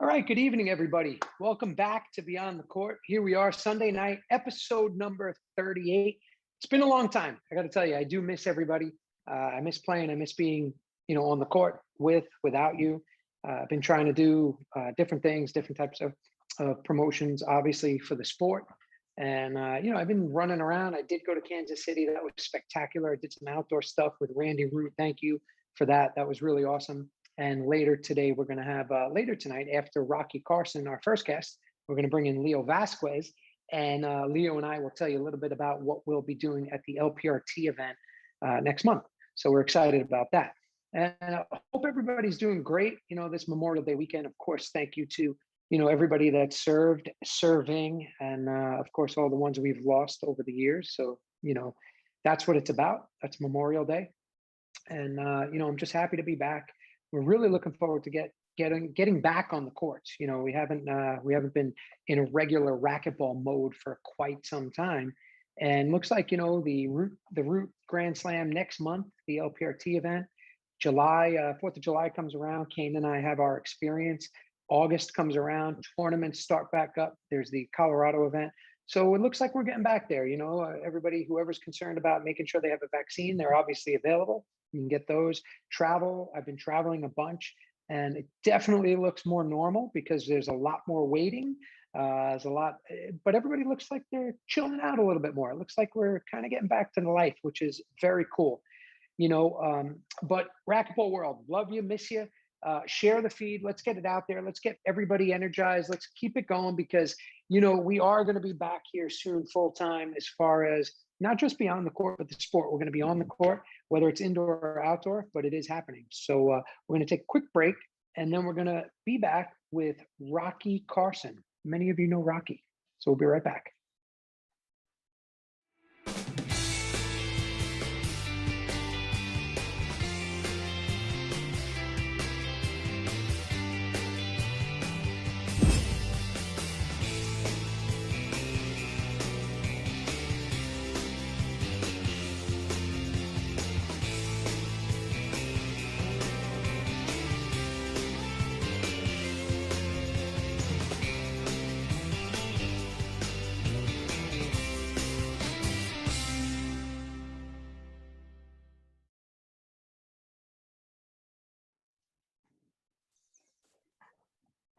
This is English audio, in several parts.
All right, good evening, everybody. Welcome back to Beyond the Court. Here we are, Sunday night, episode number 38. It's been a long time. I got to tell you, I do miss everybody. I miss playing. I miss being, on the court without you. I've been trying to do different things, different types of promotions, obviously for the sport. And, I've been running around. I did go to Kansas City. That was spectacular. I did some outdoor stuff with Randy Root. Thank you for that. That was really awesome. And later today, we're going to have, later tonight, after Rocky Carson, our first guest, we're going to bring in Leo Vasquez. And Leo and I will tell you a little bit about what we'll be doing at the LPRT event next month. So we're excited about that. And I hope everybody's doing great, this Memorial Day weekend. Of course, thank you to, everybody that serving, and of course, all the ones we've lost over the years. So, that's what it's about. That's Memorial Day. And, I'm just happy to be back. We're really looking forward to getting back on the courts. We haven't been in a regular racquetball mode for quite some time, and looks like the Root Grand Slam next month, the LPRT event, July 4th of July comes around. Kane and I have our experience. August comes around. Tournaments start back up. There's the Colorado event. So it looks like we're getting back there. Everybody, whoever's concerned about making sure they have a vaccine, they're obviously available. You can get those. Travel, I've been traveling a bunch, and it definitely looks more normal because there's a lot more waiting. There's a lot, but everybody looks like they're chilling out a little bit more. It looks like we're kind of getting back to the life, which is very cool. But racquetball world, love you, miss you. Share the feed. Let's get it out there. Let's get everybody energized. Let's keep it going because, we are going to be back here soon full time as far as not just beyond the court, but the sport. We're going to be on the court, whether it's indoor or outdoor, but it is happening. So we're going to take a quick break, and then we're going to be back with Rocky Carson. Many of you know Rocky, so we'll be right back.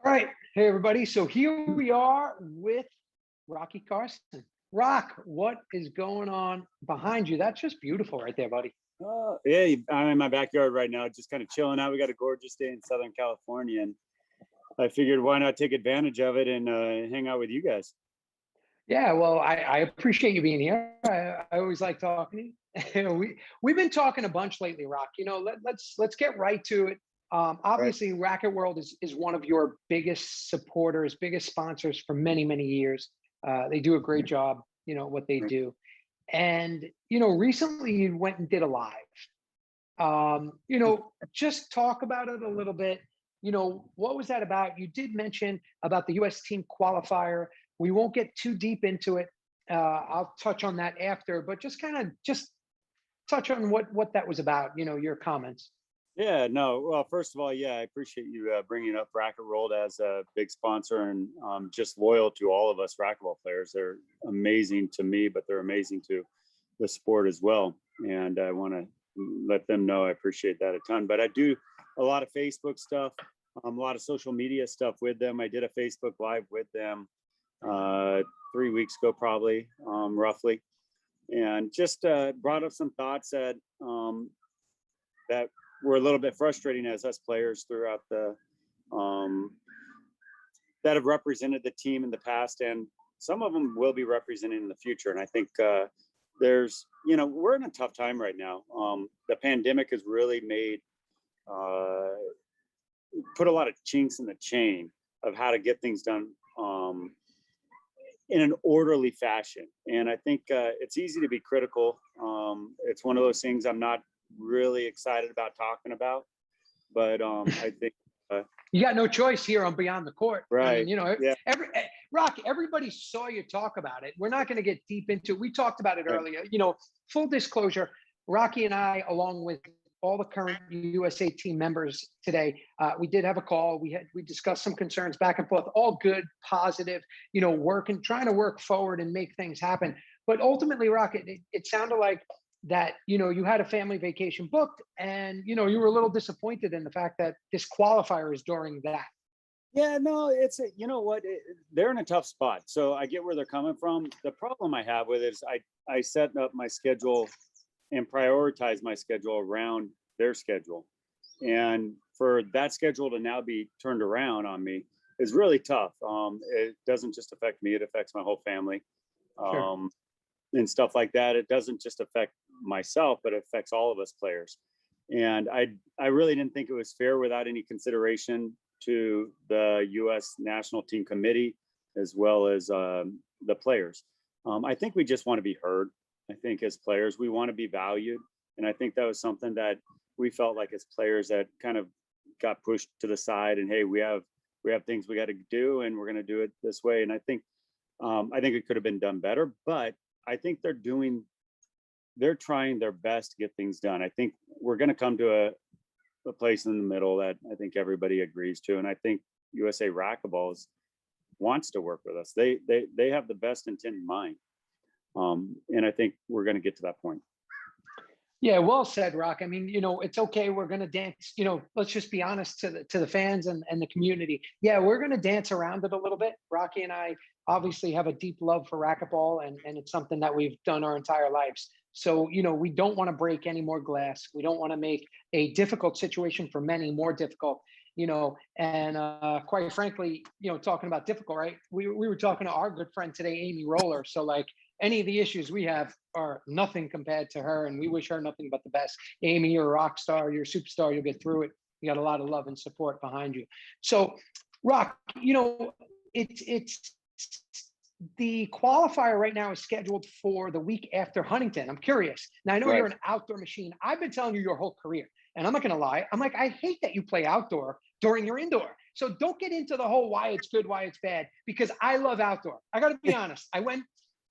All right. Hey, everybody. So here we are with Rocky Carson. Rock, what is going on behind you? That's just beautiful right there, buddy. Yeah, I'm in my backyard right now, just kind of chilling out. We got a gorgeous day in Southern California, and I figured why not take advantage of it and hang out with you guys. Yeah, well, I appreciate you being here. I always like talking to you. We've been talking a bunch lately, Rock. Let's get right to it. Right. Obviously, Racket World is one of your biggest supporters, biggest sponsors for many, many years. They do a great job, what they Right. do. And recently you went and did a live. Just talk about it a little bit. What was that about? You did mention about the US team qualifier. We won't get too deep into it. I'll touch on that after, but just touch on what that was about, your comments. Yeah, no. Well, first of all, yeah, I appreciate you bringing up Racket World as a big sponsor and just loyal to all of us racquetball players. They're amazing to me, but they're amazing to the sport as well. And I want to let them know I appreciate that a ton. But I do a lot of Facebook stuff, a lot of social media stuff with them. I did a Facebook Live with them 3 weeks ago, probably, roughly, and just brought up some thoughts that were a little bit frustrating as us players throughout that have represented the team in the past, and some of them will be represented in the future. And I think we're in a tough time right now. The pandemic has really made put a lot of chinks in the chain of how to get things done in an orderly fashion. And I think it's easy to be critical. It's one of those things I'm not really excited about talking about, but I think You got no choice here on Beyond the Court. right. I mean, Yeah. Rocky, everybody saw you talk about it. We're not going to get deep into it. We talked about it Right. earlier. Full disclosure, Rocky and I, along with all the current USA team members today, we did have a call. We discussed some concerns back and forth, all good, positive, trying to work forward and make things happen. But ultimately, Rocky, it sounded like that you had a family vacation booked, and you were a little disappointed in the fact that this qualifier is during that. Yeah, no, you know what, they're in a tough spot, so I get where they're coming from. The problem I have with it is I set up my schedule and prioritize my schedule around their schedule, and for that schedule to now be turned around on me is really tough. It doesn't just affect me, it affects my whole family. Sure. And stuff like that. It doesn't just affect myself, but it affects all of us players. And I really didn't think it was fair without any consideration to the U.S. national team committee, as well as the players. I think we just want to be heard. I think as players, we want to be valued. And I think that was something that we felt like as players that kind of got pushed to the side, and hey, we have things we got to do, and we're going to do it this way. And I think it could have been done better, but I think they're trying their best to get things done. I think we're going to come to a place in the middle that I think everybody agrees to. And I think USA Racquetball wants to work with us. They have the best intent in mind. And I think we're going to get to that point. Yeah, well said, Rock. I mean, it's okay. We're going to dance. Let's just be honest to the fans and the community. Yeah, we're going to dance around it a little bit. Rocky and I obviously have a deep love for racquetball, and it's something that we've done our entire lives. So, we don't want to break any more glass. We don't want to make a difficult situation for many more difficult. And quite frankly, talking about difficult, right? We were talking to our good friend today, Amy Roller. So like, any of the issues we have are nothing compared to her, and we wish her nothing but the best. Amy, you're a rock star, you're a superstar, you'll get through it. You got a lot of love and support behind you. So, Rock, it's the qualifier right now is scheduled for the week after Huntington. I'm curious. Now, I know you're Right. an outdoor machine. I've been telling you your whole career, and I'm not going to lie. I'm like, I hate that you play outdoor during your indoor. So don't get into the whole why it's good, why it's bad, because I love outdoor. I got to be honest. I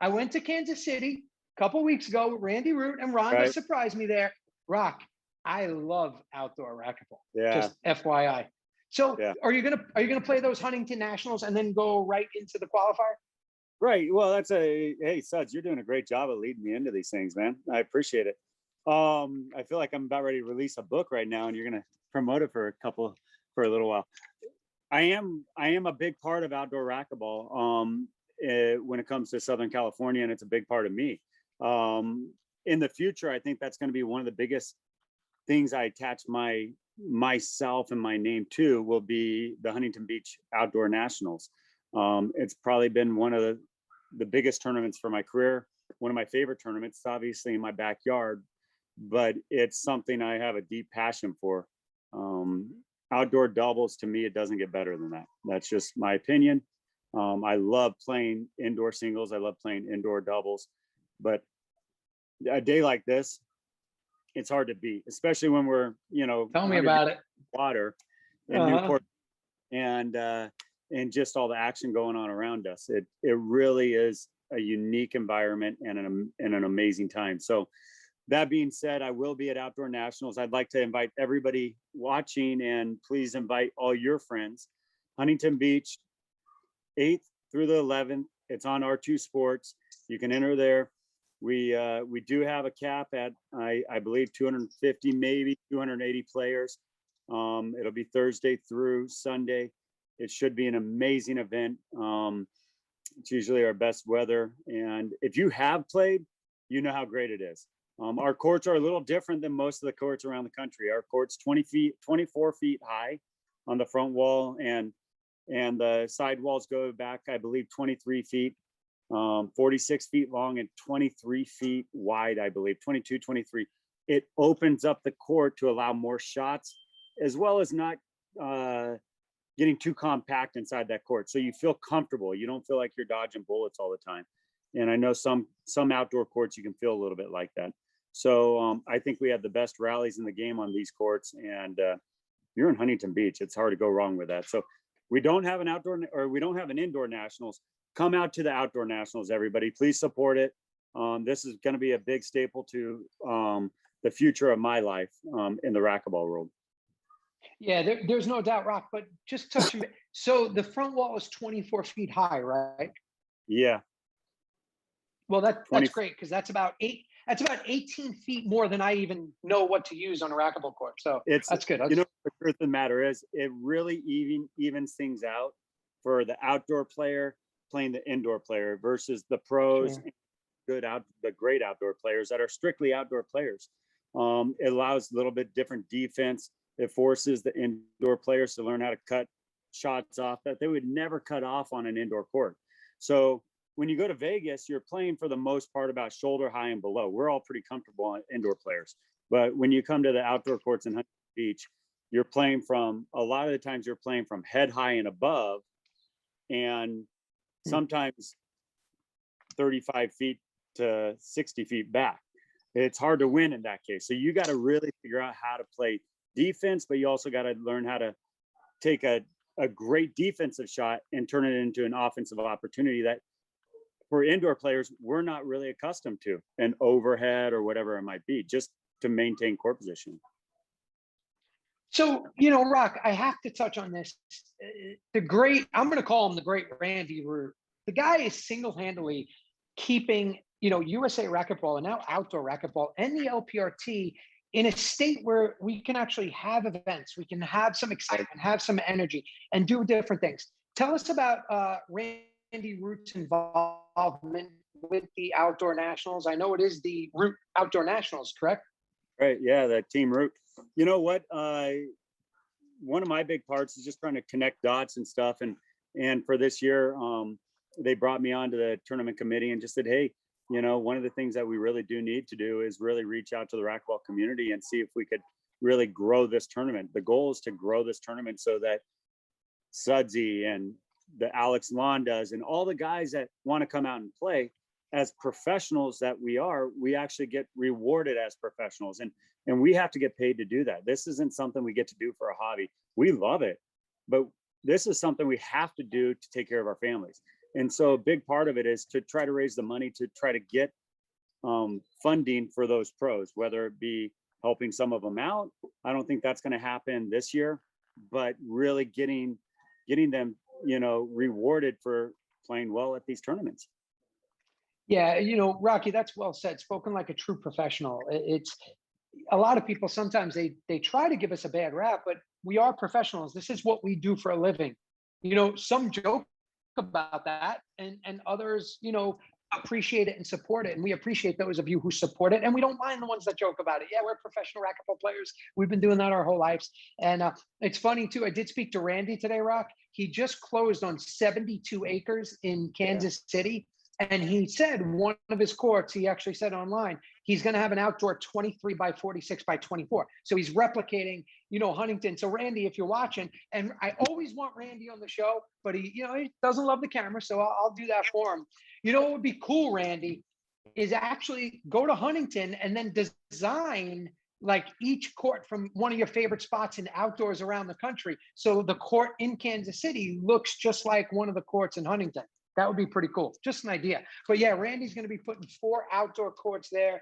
went to Kansas City a couple weeks ago with Randy Root, and Rhonda Right. surprised me there. Rock, I love outdoor racquetball. Yeah. Just FYI. So Yeah. are you gonna play those Huntington Nationals and then go right into the qualifier? Right. Well, hey, Suds, you're doing a great job of leading me into these things, man. I appreciate it. I feel like I'm about ready to release a book right now, and you're going to promote it for a little while. I am a big part of outdoor racquetball when it comes to Southern California, and it's a big part of me. In the future, I think that's going to be one of the biggest things I attach my myself and my name too will be the Huntington Beach Outdoor Nationals. It's probably been one of the biggest tournaments for my career. One of my favorite tournaments, obviously in my backyard, but it's something I have a deep passion for. Outdoor doubles, to me, it doesn't get better than that. That's just my opinion. I love playing indoor singles. I love playing indoor doubles, but a day like this, it's hard to beat, especially when we're, Tell me about it. Water in Newport, and just all the action going on around us. It really is a unique environment and an amazing time. So that being said, I will be at Outdoor Nationals. I'd like to invite everybody watching, and please invite all your friends. Huntington Beach, 8th through the 11th. It's on R2 Sports. You can enter there. We do have a cap at, I believe, 250, maybe 280 players. It'll be Thursday through Sunday. It should be an amazing event. It's usually our best weather. And if you have played, you know how great it is. Our courts are a little different than most of the courts around the country. Our court's 24 feet high on the front wall, and the side walls go back, I believe, 23 feet, 46 feet long and 23 feet wide, I believe, 22, 23. It opens up the court to allow more shots, as well as not getting too compact inside that court. So you feel comfortable. You don't feel like you're dodging bullets all the time. And I know some outdoor courts, you can feel a little bit like that. So I think we have the best rallies in the game on these courts, and you're in Huntington Beach. It's hard to go wrong with that. So we don't have an indoor nationals. Come out to the Outdoor Nationals, everybody. Please support it. This is going to be a big staple to the future of my life in the racquetball world. Yeah, there's no doubt, Rock, but just touching. So the front wall is 24 feet high, right? Yeah. Well, that's great, because that's about 18 feet more than I even know what to use on a racquetball court. So that's good. The truth of the matter is, it really evens things out for the outdoor player playing the indoor player versus the pros, sure, the great outdoor players that are strictly outdoor players. It allows a little bit different defense. It forces the indoor players to learn how to cut shots off that they would never cut off on an indoor court. So when you go to Vegas, you're playing for the most part about shoulder high and below. We're all pretty comfortable on indoor players. But when you come to the outdoor courts in Huntington Beach, you're playing from, a lot of the times you're playing from head high and above, and sometimes 35 feet to 60 feet back. It's hard to win in that case. So you got to really figure out how to play defense, but you also got to learn how to take a great defensive shot and turn it into an offensive opportunity that for indoor players, we're not really accustomed to, an overhead or whatever it might be, just to maintain court position. So, Rock, I have to touch on this. I'm going to call him the great Randy Root. The guy is single-handedly keeping, USA racquetball and now outdoor racquetball and the LPRT in a state where we can actually have events, we can have some excitement, have some energy, and do different things. Tell us about Randy Root's involvement with the Outdoor Nationals. I know it is the Root Outdoor Nationals, correct? Right. Yeah, that Team Root. You know what? One of my big parts is just trying to connect dots and stuff. And for this year, they brought me onto the tournament committee and just said, hey, one of the things that we really do need to do is really reach out to the racquetball community and see if we could really grow this tournament. The goal is to grow this tournament so that Sudsy and the Alex Londas and all the guys that want to come out and play, as professionals that we are, we actually get rewarded as professionals. And we have to get paid to do that. This isn't something we get to do for a hobby. We love it, but this is something we have to do to take care of our families. And so a big part of it is to try to raise the money to try to get funding for those pros, whether it be helping some of them out. I don't think that's going to happen this year, but really getting them, rewarded for playing well at these tournaments. Yeah, Rocky, that's well said. Spoken like a true professional. It's a lot of people, sometimes they try to give us a bad rap, but we are professionals. This is what we do for a living. Some joke about that, and others, appreciate it and support it. And we appreciate those of you who support it. And we don't mind the ones that joke about it. Yeah, we're professional racquetball players. We've been doing that our whole lives. And it's funny too. I did speak to Randy today, Rock. He just closed on 72 acres in Kansas City. And he said one of his courts, he actually said online, he's going to have an outdoor 23 by 46 by 24. So he's replicating, Huntington. So Randy, if you're watching, and I always want Randy on the show, but he doesn't love the camera. So I'll do that for him. What would be cool, Randy, is actually go to Huntington and then design like each court from one of your favorite spots in outdoors around the country. So the court in Kansas City looks just like one of the courts in Huntington. That would be pretty cool. Just an idea. But yeah, Randy's going to be putting 4 outdoor courts there.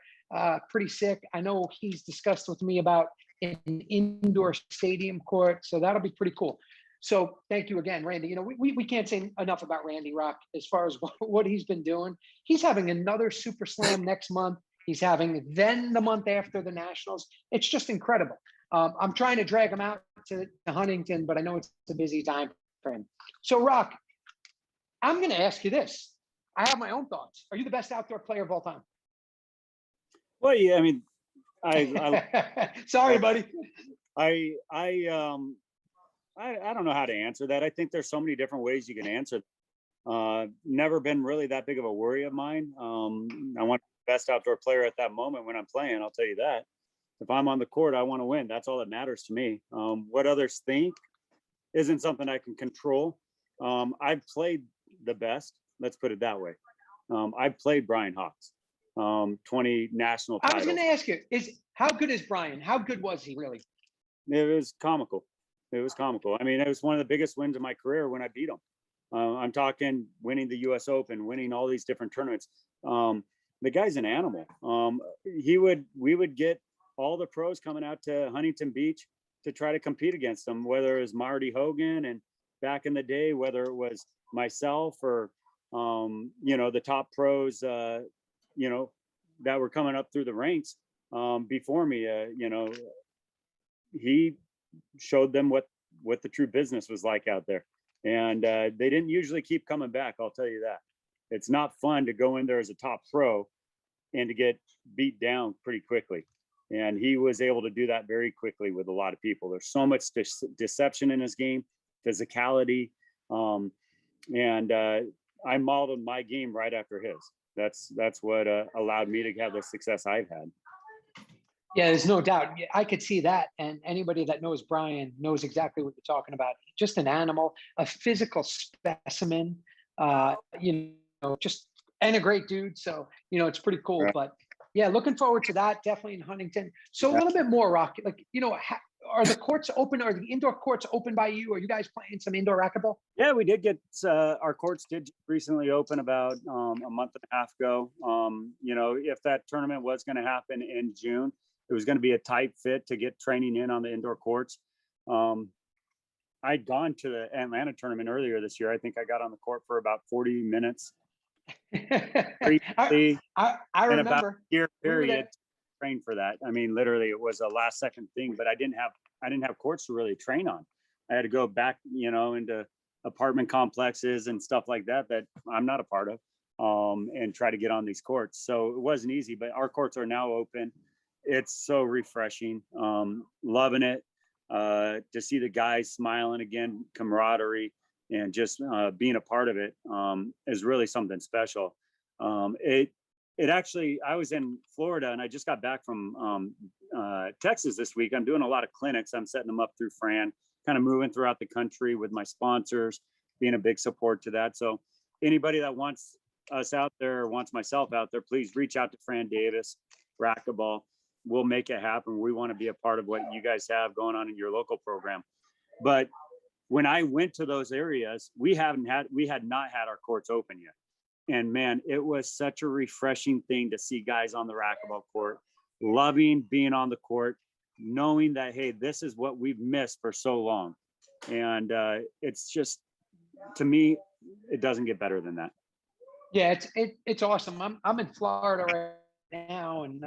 Pretty sick. I know he's discussed with me about an indoor stadium court. So that'll be pretty cool. So thank you again, Randy. We can't say enough about Randy Rock as far as what he's been doing. He's having another Super Slam next month. He's having then the month after the Nationals. It's just incredible. I'm trying to drag him out to Huntington, but I know it's a busy time for him. So Rock, I'm going to ask you this. I have my own thoughts. Are you the best outdoor player of all time? Well, yeah, I mean, I sorry, buddy. I don't know how to answer that. I think there's so many different ways you can answer. Never been really that big of a worry of mine. I want the best outdoor player at that moment when I'm playing. I'll tell you that. If I'm on the court, I want to win. That's all that matters to me. What others think isn't something I can control. I've played the best. Let's put it that way. I've played Brian Hawks, 20 national titles. I was going to ask you, how good is Brian? How good was he really? It was comical. It was comical. I mean, it was one of the biggest wins of my career when I beat him. I'm talking winning the U.S. Open, winning all these different tournaments. The guy's an animal. We would get all the pros coming out to Huntington Beach to try to compete against him, whether it was Marty Hogan and back in the day, whether it was myself or, the top pros, that were coming up through the ranks before me. He showed them what the true business was like out there. And they didn't usually keep coming back. I'll tell you that. It's not fun to go in there as a top pro and to get beat down pretty quickly. And he was able to do that very quickly with a lot of people. There's so much deception in his game, physicality. And I modeled my game right after his. That's what allowed me to have the success I've had. Yeah, there's no doubt. I could see that. And anybody that knows Brian knows exactly what you're talking about. Just an animal, a physical specimen, just, and a great dude. So, it's pretty cool. Right. But yeah, looking forward to that. Definitely in Huntington. So a little bit more, Rocky, are the courts open? Are the indoor courts open by you? Are you guys playing some indoor racquetball? Yeah, we did get, our courts did recently open about a month and a half ago. If that tournament was going to happen in June, it was going to be a tight fit to get training in on the indoor courts. I'd gone to the Atlanta tournament earlier this year. I think I got on the court for about 40 minutes. I remember. About a year period to train for that. I mean, literally, it was a last second thing, but I didn't have courts to really train on. I had to go back, into apartment complexes and stuff like that I'm not a part of, and try to get on these courts. So it wasn't easy, but our courts are now open. It's so refreshing. Loving it. To see the guys smiling again, camaraderie, and just being a part of it is really something special. It actually, I was in Florida and I just got back from Texas this week. I'm doing a lot of clinics. I'm setting them up through Fran, kind of moving throughout the country with my sponsors, being a big support to that. So anybody that wants us out there or wants myself out there, please reach out to Fran Davis, Racquetball. We'll make it happen. We want to be a part of what you guys have going on in your local program. But when I went to those areas, we had not had our courts open yet. And man, it was such a refreshing thing to see guys on the racquetball court, loving being on the court, knowing that, hey, this is what we've missed for so long. And it's just, to me, it doesn't get better than that. Yeah, it's awesome. I'm in Florida right now, and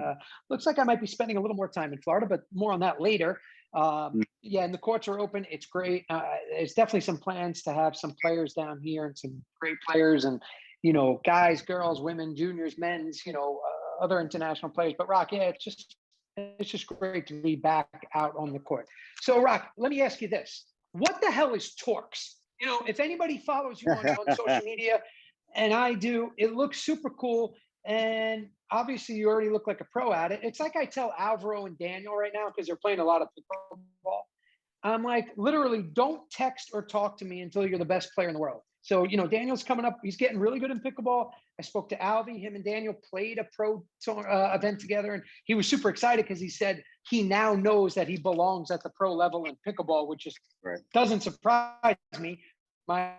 looks like I might be spending a little more time in Florida, but more on that later. Yeah, and the courts are open. It's great. There's definitely some plans to have some players down here and some great players, and guys, girls, women, juniors, men's, other international players. But Rock, yeah, it's just great to be back out on the court. So Rock, let me ask you this. What the hell is Torx? If anybody follows you on social media, and I do, it looks super cool. And obviously you already look like a pro at it. It's like I tell Alvaro and Daniel right now, because they're playing a lot of pickleball. I'm like, literally, don't text or talk to me until you're the best player in the world. So, Daniel's coming up. He's getting really good in pickleball. I spoke to Alvy. Him and Daniel played a pro event together, and he was super excited because he said he now knows that he belongs at the pro level in pickleball, which just doesn't surprise me. My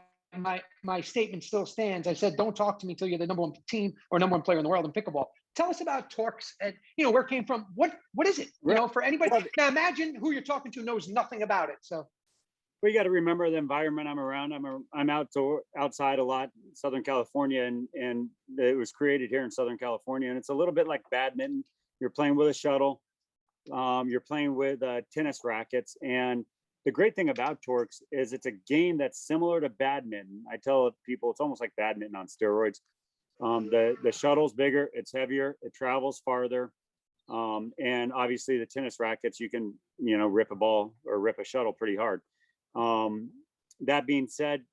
statement still stands. I said, don't talk to me until you're the number one team or number one player in the world in pickleball. Tell us about Torx and where it came from. What is it? For anybody. Now imagine who you're talking to knows nothing about it. So we got to remember the environment I'm around. I'm outside a lot, in Southern California, and it was created here in Southern California. And it's a little bit like badminton. You're playing with a shuttle. You're playing with tennis rackets. And the great thing about Torx is it's a game that's similar to badminton. I tell people it's almost like badminton on steroids. The shuttle's bigger, it's heavier, it travels farther. And obviously the tennis rackets, you can, rip a ball or rip a shuttle pretty hard. That being said,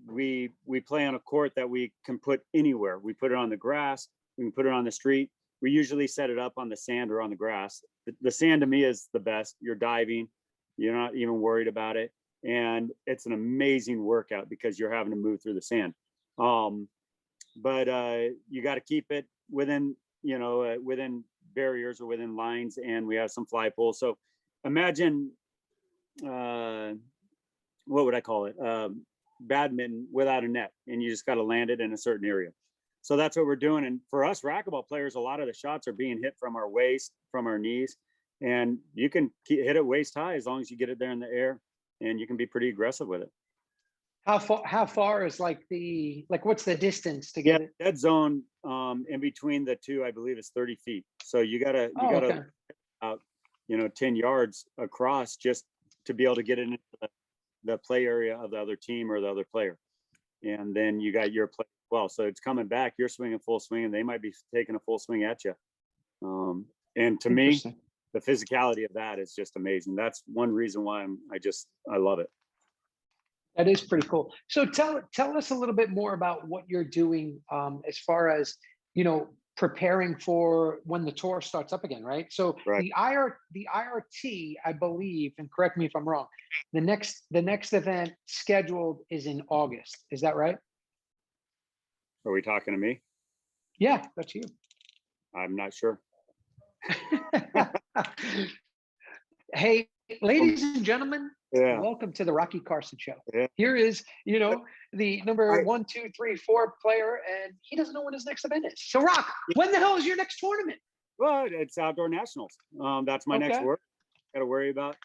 we play on a court that we can put anywhere. We put it on the grass, we can put it on the street. We usually set it up on the sand or on the grass. The sand to me is the best. You're diving, you're not even worried about it. And it's an amazing workout because you're having to move through the sand. But you got to keep it within, within barriers or within lines, and we have some fly poles. So imagine, what would I call it? Badminton without a net, and you just got to land it in a certain area. So that's what we're doing. And for us racquetball players, a lot of the shots are being hit from our waist, from our knees, and you can hit it waist high as long as you get it there in the air, and you can be pretty aggressive with it. How far is what's the distance to get it? That zone in between the two, I believe, is 30 feet. So you gotta out 10 yards across just to be able to get it into the play area of the other team or the other player. And then you got your play as well. So it's coming back, you're swinging full swing, and they might be taking a full swing at you. And to me, the physicality of that is just amazing. That's one reason why I love it. That is pretty cool. So tell us a little bit more about what you're doing as far as, preparing for when the tour starts up again, right? So the IRT, I believe, and correct me if I'm wrong, the next event scheduled is in August. Is that right? Are we talking to me? Yeah, that's you. I'm not sure. Hey, ladies and gentlemen, yeah. Welcome to the Rocky Carson show. Yeah. Here is, the number 1, 2, 3, 4 player, and he doesn't know when his next event is. So Rock, when the hell is your next tournament? Well, it's outdoor nationals. That's my next work. Got to worry about.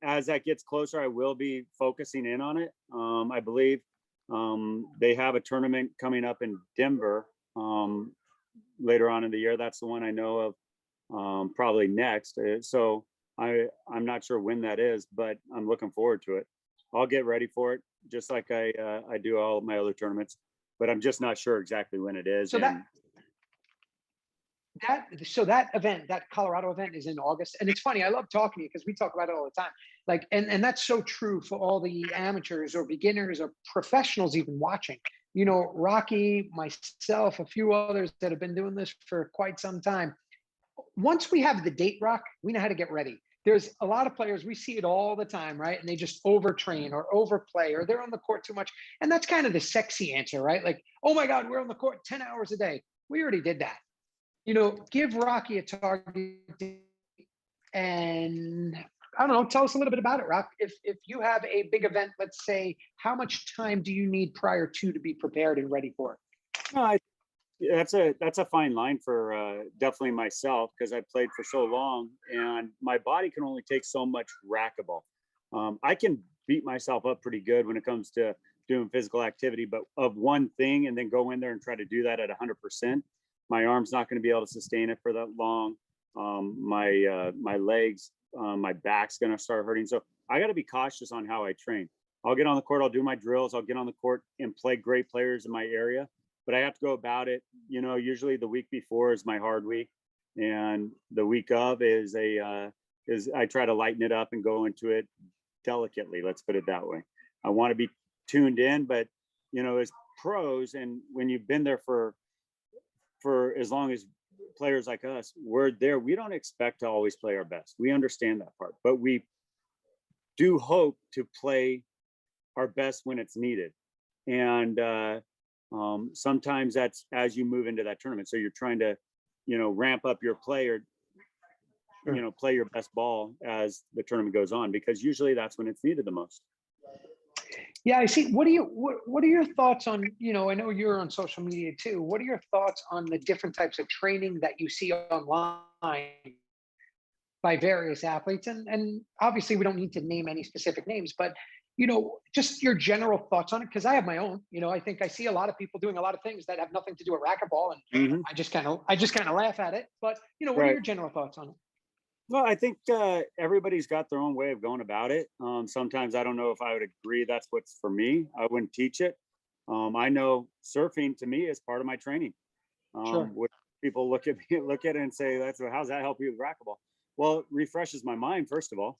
As that gets closer, I will be focusing in on it. I believe they have a tournament coming up in Denver later on in the year. That's the one I know of. Probably next. So I'm not sure when that is, but I'm looking forward to it. I'll get ready for it, just like I do all of my other tournaments, but I'm just not sure exactly when it is. So that event, that Colorado event, is in August. And it's funny, I love talking to you because we talk about it all the time. And that's so true for all the amateurs or beginners or professionals even watching. Rocky, myself, a few others that have been doing this for quite some time. Once we have the date, Rock, we know how to get ready. There's a lot of players, we see it all the time, right? And they just overtrain or overplay, or they're on the court too much. And that's kind of the sexy answer, right? Like, oh my God, we're on the court 10 hours a day. We already did that. Give Rocky a target, and I don't know, tell us a little bit about it, Rock. If you have a big event, let's say, how much time do you need prior to be prepared and ready for it? No, that's a fine line for definitely myself, because I played for so long and my body can only take so much racquetball. I can beat myself up pretty good when it comes to doing physical activity, but of one thing and then go in there and try to do that at 100%, my arm's not going to be able to sustain it for that long. My legs, my back's going to start hurting. So I got to be cautious on how I train. I'll get on the court, I'll do my drills, I'll get on the court and play great players in my area. but I have to go about it. Usually the week before is my hard week, and the week of is I try to lighten it up and go into it delicately. Let's put it that way. I want to be tuned in, but as pros, and when you've been there for as long as players like us, we're there. We don't expect to always play our best. We understand that part, but we do hope to play our best when it's needed. And sometimes that's as you move into that tournament. So you're trying to, ramp up your play, or play your best ball as the tournament goes on, because usually that's when it's needed the most. Yeah, I see. What are your thoughts on, I know you're on social media too. What are your thoughts on the different types of training that you see online by various athletes? And obviously we don't need to name any specific names, but just your general thoughts on it. Cause I have my own, I think I see a lot of people doing a lot of things that have nothing to do with racquetball. And Mhm. I just kind of laugh at it, but what are Right. your general thoughts on it? Well, I think everybody's got their own way of going about it. Sometimes I don't know if I would agree that's what's for me. I wouldn't teach it. I know surfing to me is part of my training. Sure. What people look at it and say, how's that help you with racquetball? Well, it refreshes my mind, first of all.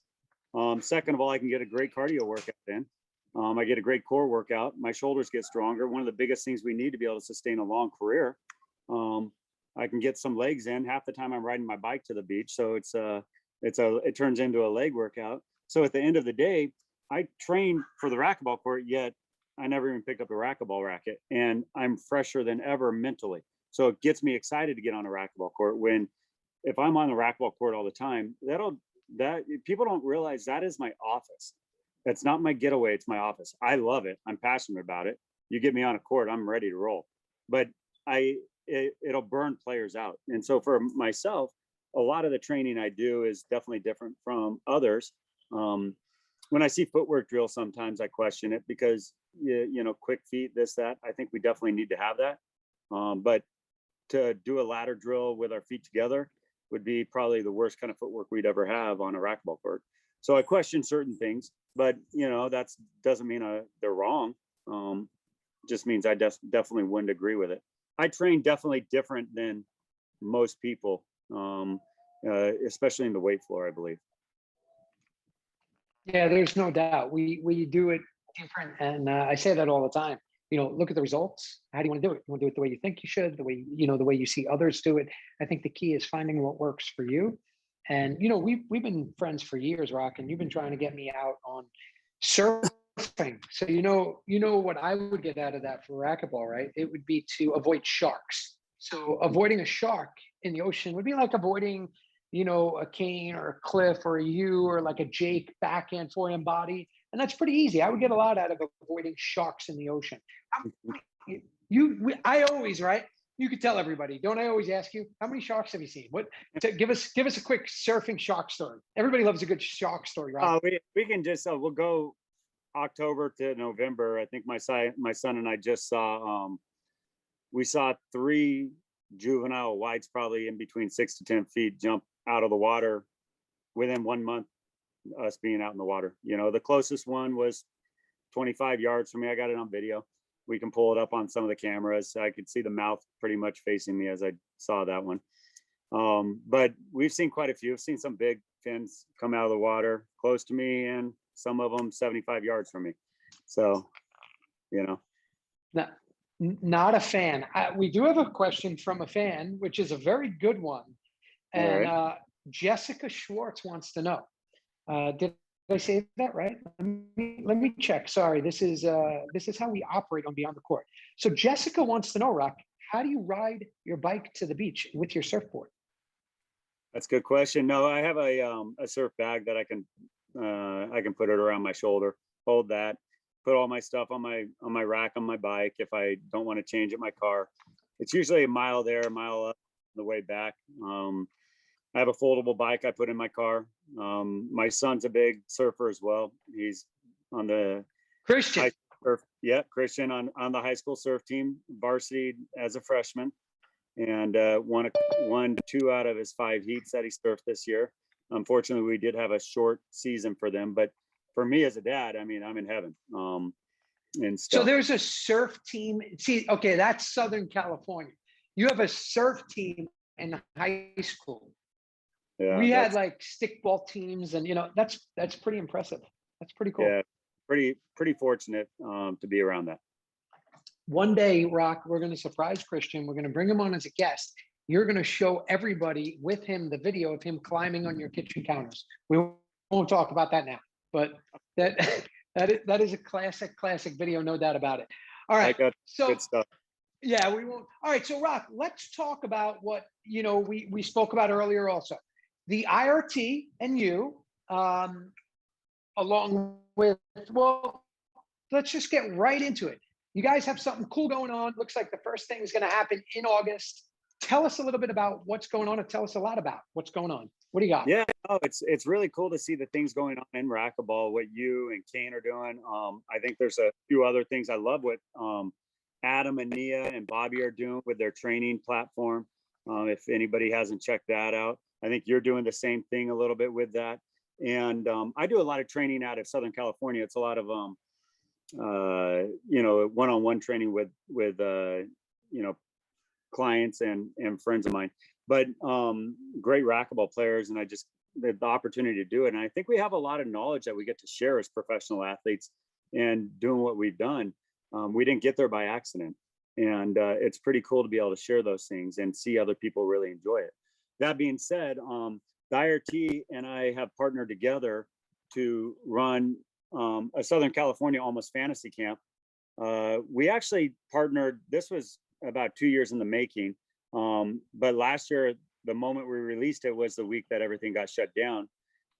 Second of all, I can get a great cardio workout in. I get a great core workout. My shoulders get stronger. One of the biggest things we need to be able to sustain a long career. I can get some legs in. Half the time I'm riding my bike to the beach, so it turns into a leg workout. So at the end of the day, I train for the racquetball court, yet I never even picked up a racquetball racket, and I'm fresher than ever mentally. So it gets me excited to get on a racquetball court. If I'm on the racquetball court all the time, that people don't realize that is my office. That's not my getaway. It's my office. I love it. I'm passionate about it. You get me on a court, I'm ready to roll. But it'll burn players out. And so for myself, a lot of the training I do is definitely different from others. When I see footwork drills, sometimes I question it because, quick feet, this, that. I think we definitely need to have that. But to do a ladder drill with our feet together would be probably the worst kind of footwork we'd ever have on a racquetball court. So I question certain things, but that doesn't mean they're wrong. Just means I definitely wouldn't agree with it. I train definitely different than most people, especially in the weight floor, I believe. Yeah, there's no doubt. We do it different, and I say that all the time. Look at the results. How do you want to do it? You want to do it the way you think you should, the way you see others do it. I think the key is finding what works for you. And we've been friends for years, Rock, and you've been trying to get me out on surfing. So what I would get out of that for racquetball, right? It would be to avoid sharks. So avoiding a shark in the ocean would be like avoiding a cane or a cliff or a U or like a Jake backhand forehand body. And that's pretty easy. I would get a lot out of avoiding sharks in the ocean. I always, right? You could tell everybody. Don't I always ask you, how many sharks have you seen? Give us a quick surfing shark story. Everybody loves a good shark story, right? We can just, we'll go October to November. I think my son and I just we saw 3 juvenile whites, probably in between 6 to 10 feet, jump out of the water within 1 month, us being out in the water. The closest one was 25 yards from me. I got it on video. We can pull it up on some of the cameras. I could see the mouth pretty much facing me as I saw that one. But we've seen quite a few. I've seen some big fins come out of the water close to me, and some of them 75 yards from me. So, Not a fan. We do have a question from a fan, which is a very good one. And right. Jessica Schwartz wants to know, did I say that right? Let me check. Sorry, this is how we operate on Beyond the Court. So Jessica wants to know, Rock, how do you ride your bike to the beach with your surfboard? That's a good question. No, I have a surf bag that I can put it around my shoulder, hold that, put all my stuff on my rack on my bike if I don't want to change it in my car. It's usually a mile there, a mile up the way back. I have a foldable bike I put in my car. My son's a big surfer as well. He's on the Christian. Christian on the high school surf team, varsity as a freshman, and won 2 out of his 5 heats that he surfed this year. Unfortunately, we did have a short season for them, but for me as a dad, I mean, I'm in heaven. and So stuff. there's a surf team. See, okay, that's Southern California. You have a surf team in high school. Yeah, We had that's like stickball teams, and that's pretty impressive. That's pretty cool. yeah, pretty fortunate to be around that. One day, Rock, we're going to surprise Christian. We're going to bring him on as a guest. You're going to show everybody with him the video of him climbing on your kitchen counters. We won't talk about that now, but that that is a classic video, no doubt about it. All I right, got so good stuff. yeah, we won't. All right, so Rock, let's talk about what we spoke about earlier. Also, the IRT and you, along with let's just get right into it. You guys have something cool going on. Looks like the first thing is going to happen in August. Tell us a little bit about what's going on, and tell us a lot about what's going on. What do you got? Yeah, no, it's really cool to see the things going on in racquetball, what you and Kane are doing. I think there's a few other things. I love what Adam and Nia and Bobby are doing with their training platform. If anybody hasn't checked that out, I think you're doing the same thing a little bit with that. And I do a lot of training out of Southern California. It's a lot of one-on-one training with clients and friends of mine, but great racquetball players, and I just the opportunity to do it. And I think we have a lot of knowledge that we get to share as professional athletes and doing what we've done. We didn't get there by accident, and it's pretty cool to be able to share those things and see other people really enjoy it. That being said, the IRT and I have partnered together to run a Southern California almost fantasy camp. We actually partnered, this was about 2 years in the making. But last year, the moment we released it was the week that everything got shut down,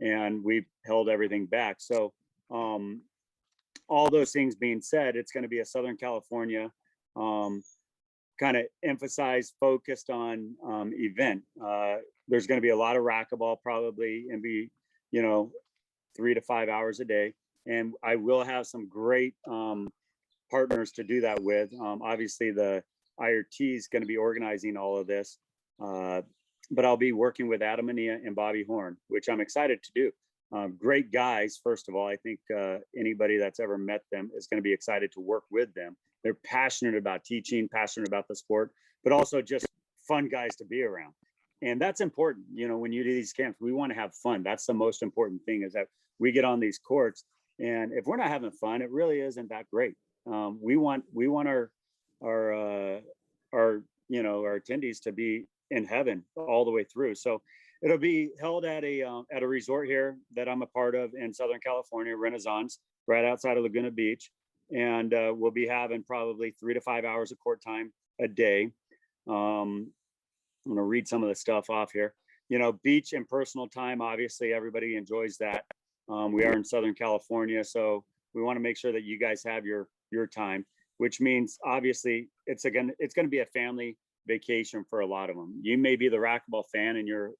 and we held everything back. So all those things being said, it's going to be a Southern California kind of emphasized, focused on event. There's going to be a lot of racquetball probably, and be 3 to 5 hours a day. And I will have some great partners to do that with. Obviously, the IRT is going to be organizing all of this, but I'll be working with Adam Ania and Bobby Horn, which I'm excited to do. Great guys, first of all. I think anybody that's ever met them is going to be excited to work with them. They're passionate about teaching, passionate about the sport, but also just fun guys to be around. And that's important. When you do these camps, we want to have fun. That's the most important thing, is that we get on these courts, and if we're not having fun, it really isn't that great. We want our attendees to be in heaven all the way through. So it'll be held at a resort here that I'm a part of in Southern California, Renaissance, right outside of Laguna Beach. And we'll be having probably 3 to 5 hours of court time a day. I'm going to read some of the stuff off here. Beach and personal time, obviously everybody enjoys that. We are in Southern California, so we want to make sure that you guys have your time, which means obviously it's going to be a family vacation for a lot of them. You may be the racquetball fan in your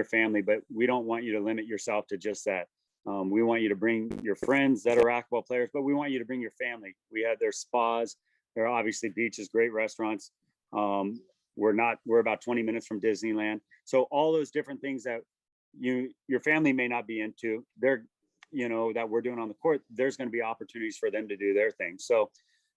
family, but we don't want you to limit yourself to just that. We want you to bring your friends that are racquetball players, but we want you to bring your family. We have their spas. There are obviously beaches, great restaurants. We're about 20 minutes from Disneyland. So all those different things that your family may not be into, that we're doing on the court, there's going to be opportunities for them to do their thing. So,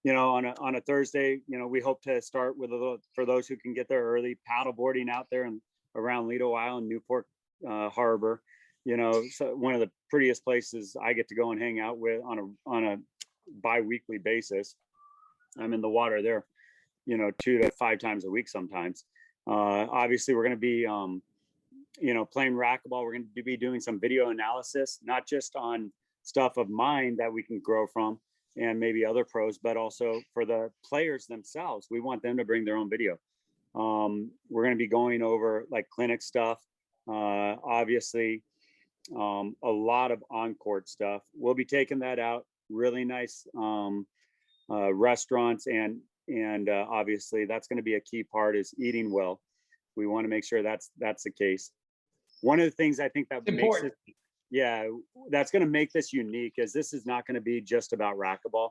on a Thursday, we hope to start with for those who can get there early, paddle boarding out there and around Lido Island, Newport Harbor. So one of the prettiest places I get to go and hang out with on a bi-weekly basis. I'm in the water there, 2 to 5 times a week sometimes. Obviously, we're going to be playing racquetball. We're going to be doing some video analysis, not just on stuff of mine that we can grow from and maybe other pros, but also for the players themselves. We want them to bring their own video. We're going to be going over like clinic stuff, obviously, a lot of on-court stuff. We'll be taking that out, really nice restaurants, and obviously that's going to be a key part, is eating well. We want to make sure that's the case. One of the things I think that makes it, that's going to make this unique, is this is not going to be just about racquetball.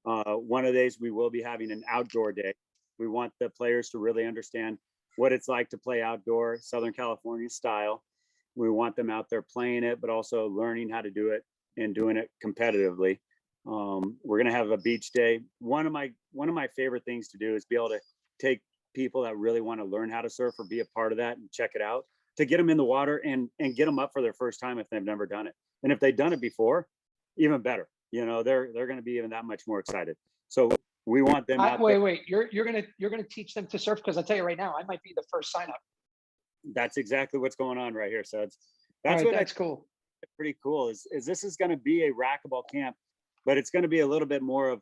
One of the days we will be having an outdoor day. We want the players to really understand what it's like to play outdoor, Southern California style. We want them out there playing it, but also learning how to do it and doing it competitively. We're going to have a beach day. One of my favorite things to do is be able to take people that really want to learn how to surf or be a part of that and check it out, to get them in the water and get them up for their first time if they've never done it. And if they've done it before, even better. You know, they're going to be even that much more excited. So we want them out there. Wait, you're gonna teach them to surf? Because I'll tell you right now, I might be the first sign up. That's exactly what's going on right here, Suds. All That's right, what that's cool. pretty cool is this is going to be a racquetball camp, but it's going to be a little bit more of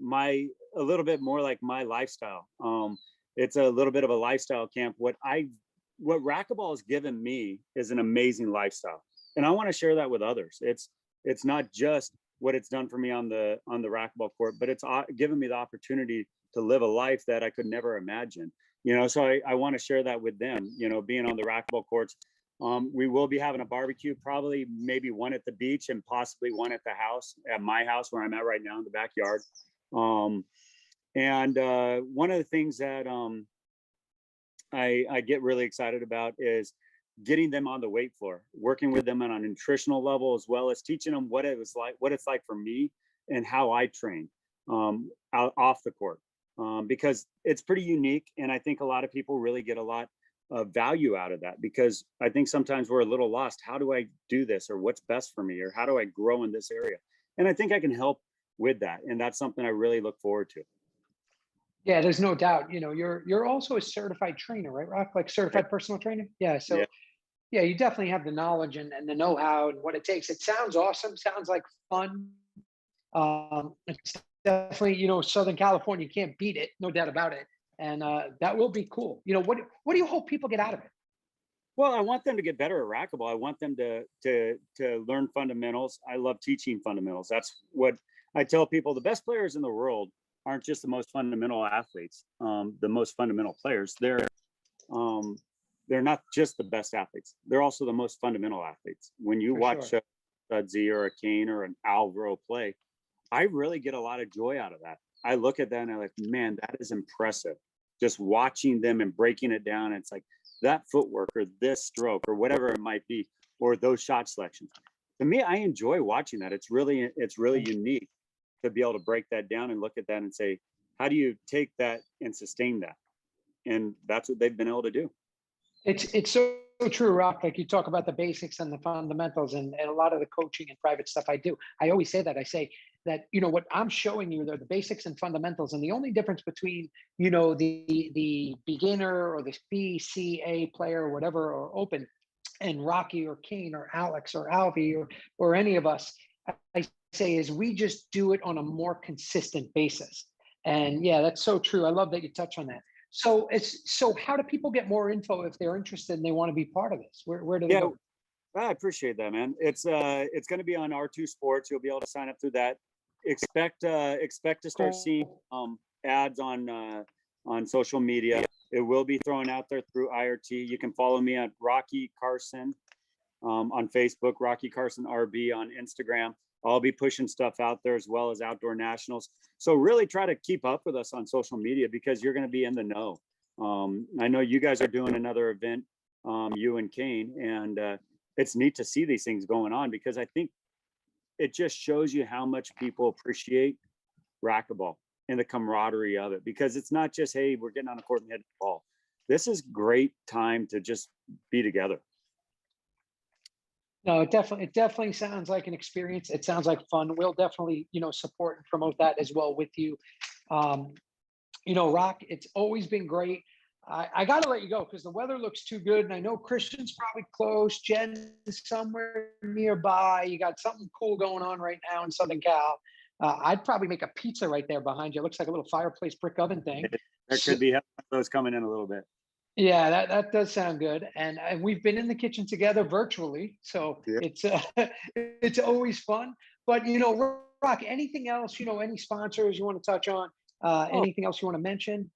a little bit more like my lifestyle. It's a little bit of a lifestyle camp. What racquetball has given me is an amazing lifestyle, and I want to share that with others. It's not just what it's done for me on the racquetball court, but it's given me the opportunity to live a life that I could never imagine. You know, so I want to share that with them. You know, being on the racquetball courts. We will be having a barbecue, probably maybe one at the beach and possibly one at the house, at my house where I'm at right now in the backyard. And one of the things that I get really excited about is getting them on the weight floor, working with them on a nutritional level, as well as teaching them what it's like for me and how I train off the court, because it's pretty unique. And I think a lot of people really get a lot value out of that, because I think sometimes we're a little lost. How do I do this, or what's best for me, or how do I grow in this area? And I think I can help with that, and that's something I really look forward to. Yeah, there's no doubt. You know, you're also a certified trainer, right, Rock? Like certified personal trainer. Yeah. So Yeah. yeah, you definitely have the knowledge and the know-how and what it takes. It sounds awesome. Sounds like fun. It's definitely, you know, Southern California, you can't beat it, no doubt about it. And that will be cool. You know, what do you hope people get out of it? Well, I want them to get better at racquetball. I want them to learn fundamentals. I love teaching fundamentals. That's what I tell people. The best players in the world aren't just the most fundamental athletes, the most fundamental players. They're not just the best athletes. They're also the most fundamental athletes. When you For watch sure. a Sudsy or a Kane or an Alvaro play, I really get a lot of joy out of that. I look at that and I'm like, man, that is impressive. Just watching them and breaking it down. It's like that footwork or this stroke or whatever it might be, or those shot selections. To me, I enjoy watching that. It's really unique to be able to break that down and look at that and say, how do you take that and sustain that? And that's what they've been able to do. It's so true, Rock. Like you talk about the basics and the fundamentals and a lot of the coaching and private stuff I do. I always say that. I say that, you know, what I'm showing you, they're the basics and fundamentals. And the only difference between, you know, the beginner or the BCA player or whatever, or open, and Rocky or Kane or Alex or Alvi or any of us, I say is we just do it on a more consistent basis. And yeah, that's so true. I love that you touch on that. So how do people get more info if they're interested and they want to be part of this? Where do they Yeah, go? I appreciate that, man. It's going to be on R2 Sports. You'll be able to sign up through that. Expect to start seeing ads on social media. It will be thrown out there through IRT. You can follow me at Rocky Carson on Facebook, Rocky Carson RB on Instagram. I'll be pushing stuff out there, as well as Outdoor Nationals. So really try to keep up with us on social media, because you're going to be in the know. I know you guys are doing another event, you and Kane, and it's neat to see these things going on, because I think it just shows you how much people appreciate racquetball and the camaraderie of it, because it's not just, hey, we're getting on the court and hitting the ball. This is great time to just be together. No, it definitely sounds like an experience. It sounds like fun. We'll definitely, you know, support and promote that as well with you. Um, you know, Rock, it's always been great. I got to let you go because the weather looks too good. And I know Christian's probably close. Jen's somewhere nearby. You got something cool going on right now in Southern Cal. I'd probably make a pizza right there behind you. It looks like a little fireplace brick oven thing. There could be those coming in a little bit. Yeah, that does sound good. And we've been in the kitchen together virtually. So Yeah. it's always fun. But, you know, Rock, anything else, you know, any sponsors you want to touch on? Anything else you want to mention?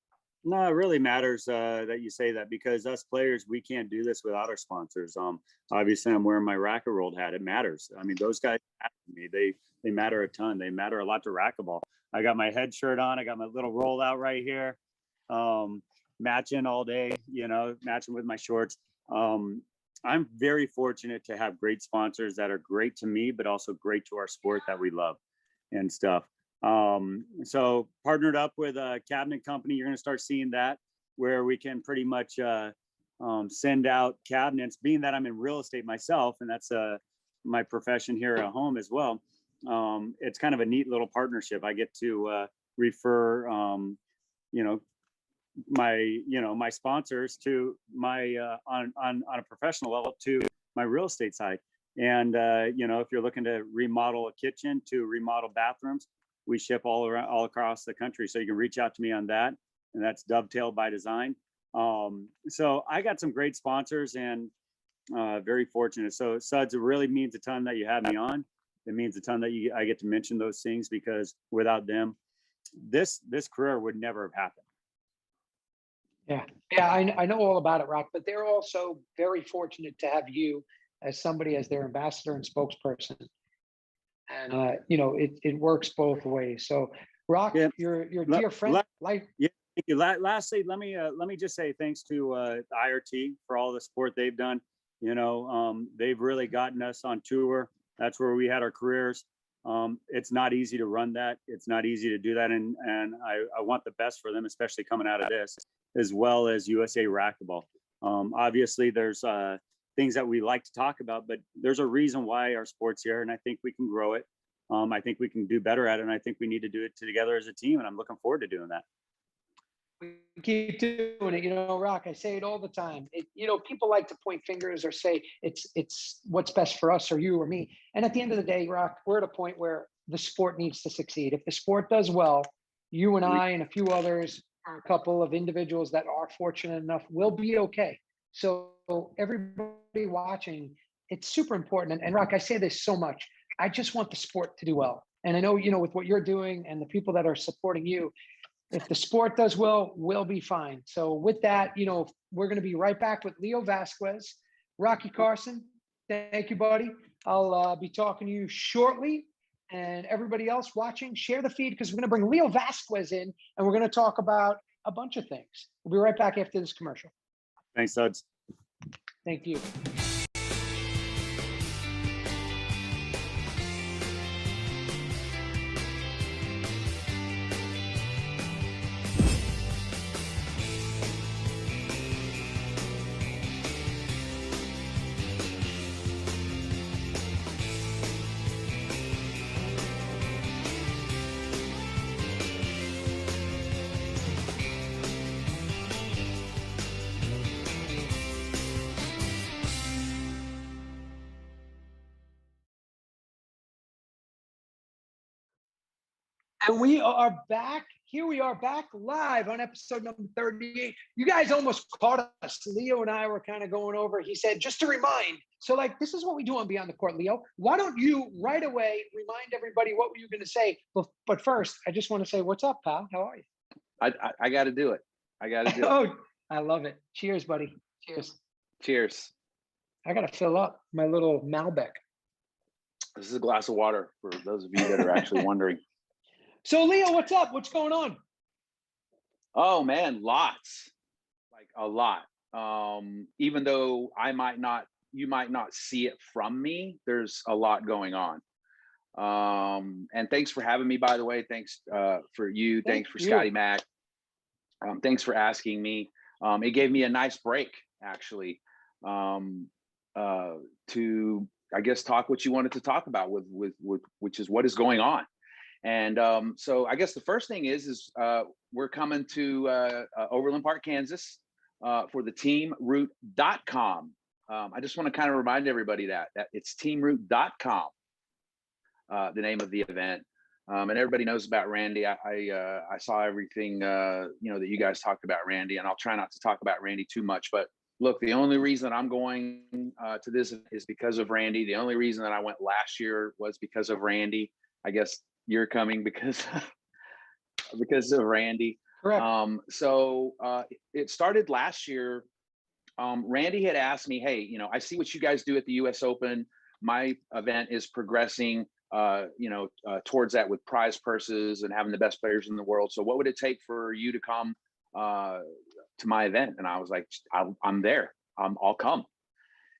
No, it really matters that you say that, because us players, we can't do this without our sponsors. Obviously, I'm wearing my Racket World hat. It matters. I mean, those guys matter to me. They matter a ton. They matter a lot to racquetball. I got my head shirt on. I got my little rollout right here, matching all day. You know, matching with my shorts. I'm very fortunate to have great sponsors that are great to me, but also great to our sport that we love. and stuff. So partnered up with a cabinet company. You're going to start seeing that, where we can pretty much send out cabinets, being that I'm in real estate myself, and that's my profession here at home as well. It's kind of a neat little partnership. I get to refer, my sponsors to my on a professional level to my real estate side. And if you're looking to remodel a kitchen, to remodel bathrooms, we ship all across the country. So you can reach out to me on that, and that's Dovetail by Design. So I got some great sponsors, and very fortunate. So Suds, it really means a ton that you have me on. It means a ton that I get to mention those things, because without them, this career would never have happened. Yeah, I know all about it, Rock, but they're also very fortunate to have you as somebody as their ambassador and spokesperson. And it works both ways. So Rock, Yeah. your dear friend, Yeah, thank you. Lastly, let me just say thanks to IRT for all the support they've done. They've really gotten us on tour. That's where we had our careers. It's not easy to run that. It's not easy to do that. And I want the best for them, especially coming out of this, as well as USA Racquetball. Obviously, there's things that we like to talk about, but there's a reason why our sport's here, and I think we can grow it. I think we can do better at it, and I think we need to do it together as a team, and I'm looking forward to doing that. we keep doing it. Rock, I say it all the time. People like to point fingers or say it's what's best for us or you or me. And at the end of the day, Rock, we're at a point where the sport needs to succeed. If the sport does well, you and I and a few others, a couple of individuals that are fortunate enough, will be okay. So everybody watching, it's super important. And Rock, I say this so much. I just want the sport to do well. And I know, with what you're doing and the people that are supporting you, if the sport does well, we'll be fine. So with that, we're going to be right back with Leo Vasquez. Rocky Carson, thank you, buddy. I'll be talking to you shortly. And everybody else watching, share the feed, because we're going to bring Leo Vasquez in, and we're going to talk about a bunch of things. We'll be right back after this commercial. Thanks, Suds. Thank you. And we are back. Here we are back live on episode number 38. You guys almost caught us. Leo and I were kind of going over. He said, just to remind. So this is what we do on Beyond the Court, Leo. Why don't you right away remind everybody what were you going to say? But first, I just want to say, what's up, pal? How are you? I got to do it. I got to do it. Oh, I love it. Cheers, buddy. Cheers. Cheers. I got to fill up my little Malbec. This is a glass of water for those of you that are actually wondering. So Leo, what's up? What's going on? Oh man, lots, like a lot. Even though you might not see it from me, there's a lot going on. And thanks for having me, by the way. Thanks for you. Thanks for Scotty Mac. Thanks for asking me. It gave me a nice break, actually, to, I guess, talk what you wanted to talk about with which is what is going on. And so I guess the first thing is we're coming to Overland Park, Kansas for the teamroot.com. I just want to kind of remind everybody that it's teamroot.com, the name of the event. And everybody knows about Randy. I saw everything, that you guys talked about Randy, and I'll try not to talk about Randy too much. But look, the only reason I'm going to this is because of Randy. The only reason that I went last year was because of Randy. I guess you're coming because of Randy. Correct. So it started last year. Randy had asked me, hey, I see what you guys do at the US Open. My event is progressing, towards that with prize purses and having the best players in the world. So what would it take for you to come to my event? And I was like, I'm there. I'll come.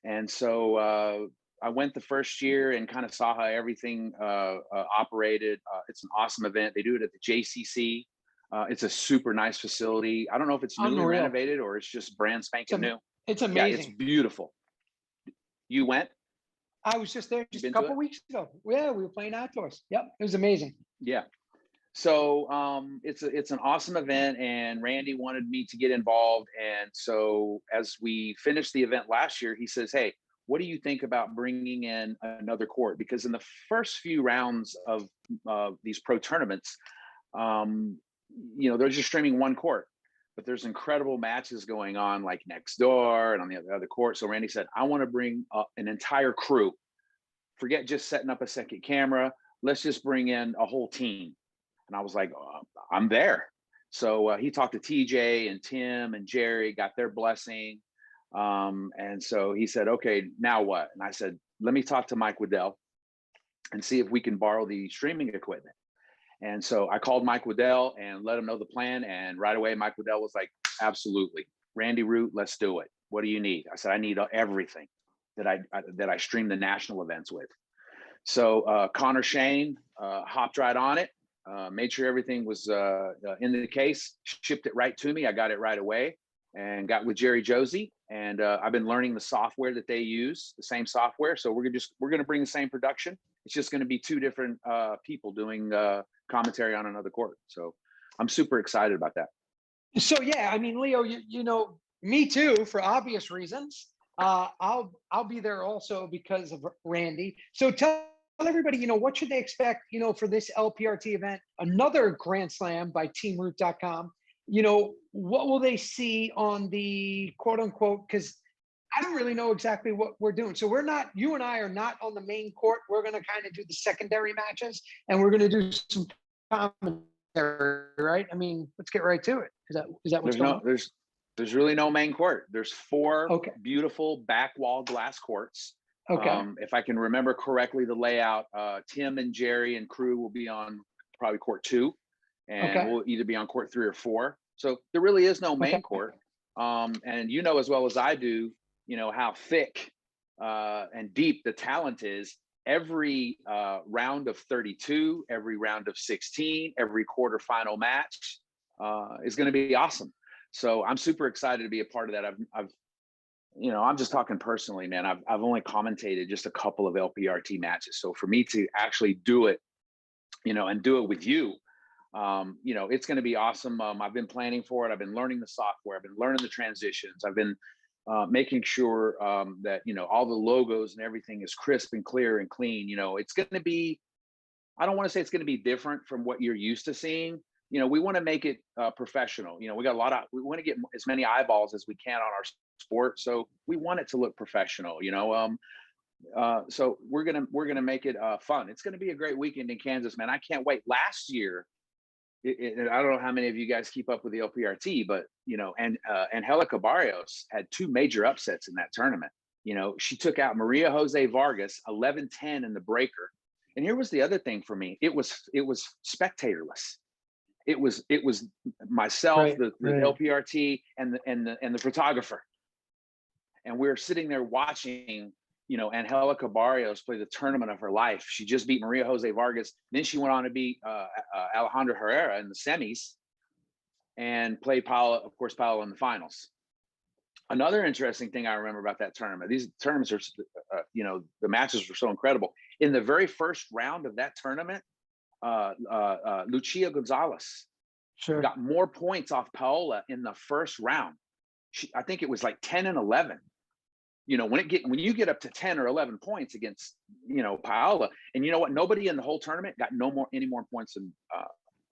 And so I went the first year and kind of saw how everything operated. It's an awesome event. They do it at the JCC. It's a super nice facility. I don't know if it's newly Unreal. renovated or it's just brand spanking new. It's Yeah, it's amazing. beautiful. You went? I was just there just a been to couple it? weeks ago. Yeah, we were playing outdoors. Yep, it was amazing. Yeah. So it's an awesome event, and Randy wanted me to get involved. And so as we finished the event last year, he says, "Hey, what do you think about bringing in another court?" Because in the first few rounds of these pro tournaments, they're just streaming one court, but there's incredible matches going on like next door and on the other court. So Randy said, "I want to bring an entire crew. Forget just setting up a second camera. Let's just bring in a whole team." And I was like, I'm there. So he talked to TJ and Tim and Jerry, got their blessing. And so he said, "Okay, now what?" And I said, "Let me talk to Mike Waddell and see if we can borrow the streaming equipment." And so I called Mike Waddell and let him know the plan. And right away, Mike Waddell was like, "Absolutely. Randy Root, let's do it. What do you need?" I said, "I need everything that I stream the national events with." So Connor Shane hopped right on it. Made sure everything was in the case, shipped it right to me. I got it right away and got with Jerry Josie. And I've been learning the software that they use, the same software. So we're going to bring the same production. It's just going to be two different people doing commentary on another court. So I'm super excited about that. So yeah, I mean, Leo, me too, for obvious reasons. I'll be there also because of Randy. So tell everybody, what should they expect, for this LPRT event, another Grand Slam by teamroot.com. What will they see on the quote unquote, because I don't really know exactly what we're doing. So you and I are not on the main court. We're going to kind of do the secondary matches, and we're going to do some commentary, right? I mean, let's get right to it. Is that what's going on? There's really no main court. There's four Okay. beautiful back wall glass courts. Okay. If I can remember correctly, the layout, Tim and Jerry and crew will be on probably court 2, and we'll either be on court 3 or 4. So there really is no main court. And as well as I do, how thick and deep the talent is. Every round of 32, every round of 16, every quarterfinal match is going to be awesome. So I'm super excited to be a part of that. I'm just talking personally, man. I've only commentated just a couple of LPRT matches. So for me to actually do it, and do it with you, it's going to be awesome. I've been planning for it. I've been learning the software. I've been learning the transitions. I've been making sure that, all the logos and everything is crisp and clear and clean. It's going to be, I don't want to say it's going to be different from what you're used to seeing. We want to make it professional. We want to get as many eyeballs as we can on our sport. So we want it to look professional, so we're going to make it fun. It's going to be a great weekend in Kansas, man. I can't wait. Last year, I don't know how many of you guys keep up with the LPRT, but, Angelica Barrios had 2 major upsets in that tournament. She took out Maria Jose Vargas 11-10 in the breaker. And here was the other thing for me. It was spectatorless. It was myself, Right, the right. LPRT, and the photographer, and we were sitting there watching, Angelica Barrios play the tournament of her life. She just beat Maria Jose Vargas. Then she went on to beat Alejandra Herrera in the semis, and played Paula in the finals. Another interesting thing I remember about that tournament. These tournaments are, the matches were so incredible. In the very first round of that tournament, Lucia Gonzalez got more points off Paola in the first round. I think it was like 10 and 11. When you get up to 10 or 11 points against, Paola, and you know what? Nobody in the whole tournament got any more points than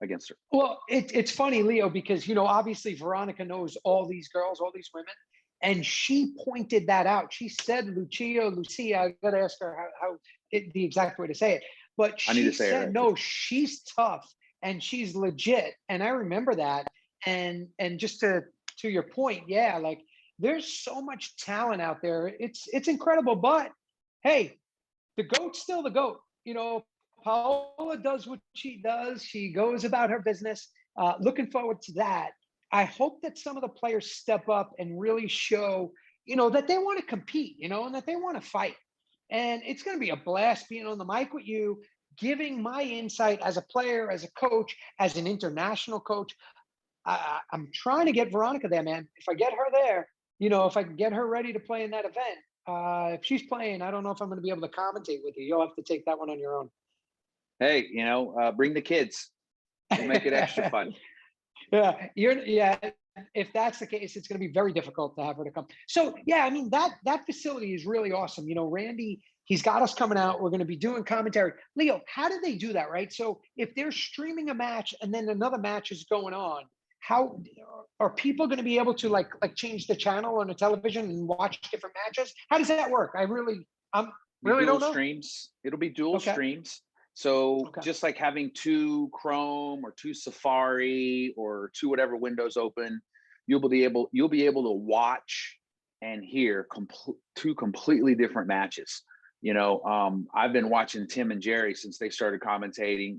against her. Well, it's funny, Leo, because, obviously Veronica knows all these girls, all these women, and she pointed that out. She said, Lucia, I got to ask her how the exact way to say it. But she said, no, she's tough and she's legit. And I remember that. And just to your point, yeah, like there's so much talent out there. It's incredible. But hey, the GOAT's still the GOAT. Paola does what she does. She goes about her business. Looking forward to that. I hope that some of the players step up and really show, that they want to compete, and that they want to fight. And it's going to be a blast being on the mic with you, giving my insight as a player, as a coach, as an international coach. I'm trying to get Veronica there, man. If I get her there, if I can get her ready to play in that event, if she's playing, I don't know if I'm going to be able to commentate with you. You'll have to take that one on your own. Hey, bring the kids. We'll make it extra fun. Yeah. If that's the case, it's going to be very difficult to have her to come. So yeah, I mean, that facility is really awesome. Randy, he's got us coming out. We're going to be doing commentary. Leo, how do they do that, right? So if they're streaming a match and then another match is going on, how are people going to be able to like change the channel on the television and watch different matches? How does that work? I'm really don't know. Streams. It'll be dual Okay. streams. So Okay. just like having two Chrome or two Safari or two whatever windows open, you'll be able to watch and hear two completely different matches. I've been watching Tim and Jerry since they started commentating.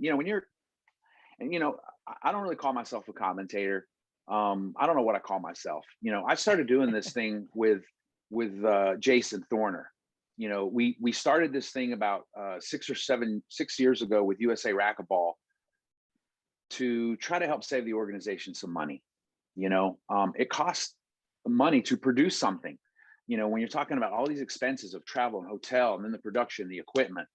I don't really call myself a commentator. I don't know what I call myself. I started doing this thing with Jason Thorner. We started this thing about 6 years ago with USA Racquetball to try to help save the organization some money. It costs money to produce something. When you're talking about all these expenses of travel and hotel and then the production, the equipment,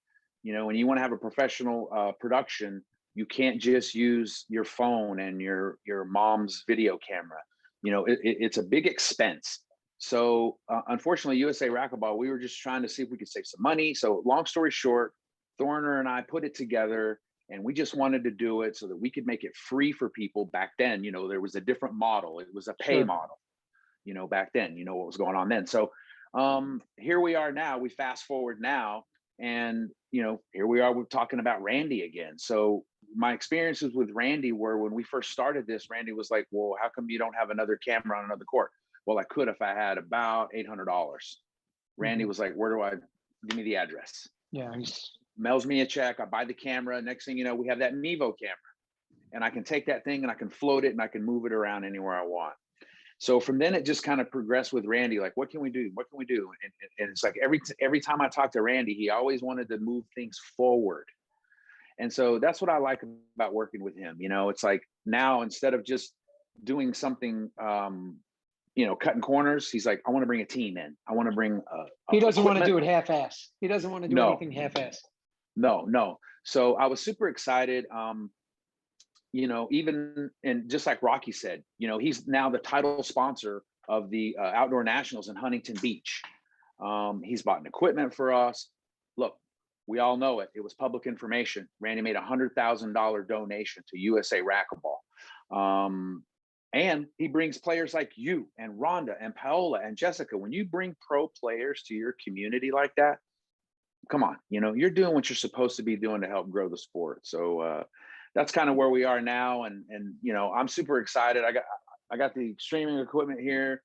when you want to have a professional production, you can't just use your phone and your mom's video camera. It's a big expense. So unfortunately, USA Racquetball, we were just trying to see if we could save some money. So long story short, Thorner and I put it together, and we just wanted to do it so that we could make it free for people. Back then, there was a different model. It was a pay model, back then, what was going on then. So here we are now. We fast forward now, and here we are. We're talking about Randy again. So my experiences with Randy were, when we first started this, Randy was like, well, how come you don't have another camera on another court? Well, I could if I had about $800. Randy was like, give me the address. Yeah. Mails me a check. I buy the camera. Next thing you know, we have that Mevo camera, and I can take that thing and I can float it and I can move it around anywhere I want. So from then it just kind of progressed with Randy. Like, what can we do? What can we do? And it's like every time I talk to Randy, he always wanted to move things forward. And so that's what I like about working with him. It's like now, instead of just doing something, cutting corners, he's like, I want to bring a team in. I want to bring he doesn't want to do it half-ass. He doesn't want to do anything half-ass. No. So I was super excited. Even, and just like Rocky said, he's now the title sponsor of the Outdoor Nationals in Huntington Beach. He's bought equipment for us. Look, we all know it. It was public information. Randy made a $100,000 donation to USA Racquetball. And he brings players like you and Rhonda and Paola and Jessica. When you bring pro players to your community like that, come on, you're doing what you're supposed to be doing to help grow the sport. So that's kind of where we are now. And I'm super excited. I got the streaming equipment here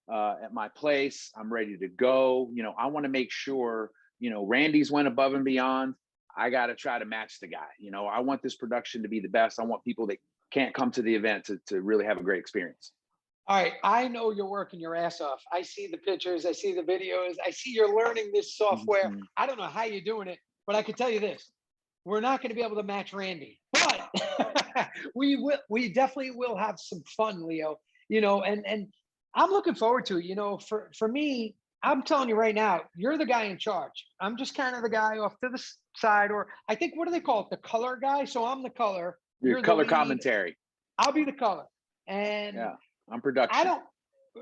at my place. I'm ready to go. I want to make sure, Randy's went above and beyond. I got to try to match the guy. I want this production to be the best. I want people that can't come to the event to really have a great experience. All right. I know you're working your ass off. I see the pictures. I see the videos. I see you're learning this software. Mm-hmm. I don't know how you're doing it, but I can tell you this. We're not going to be able to match Randy, but we definitely will have some fun, Leo, and I'm looking forward to it. For me, I'm telling you right now, you're the guy in charge. I'm just kind of the guy off to the side, or I think, what do they call it? The color guy. So I'm the color. You're color commentary. I'll be the color. And yeah, I'm production.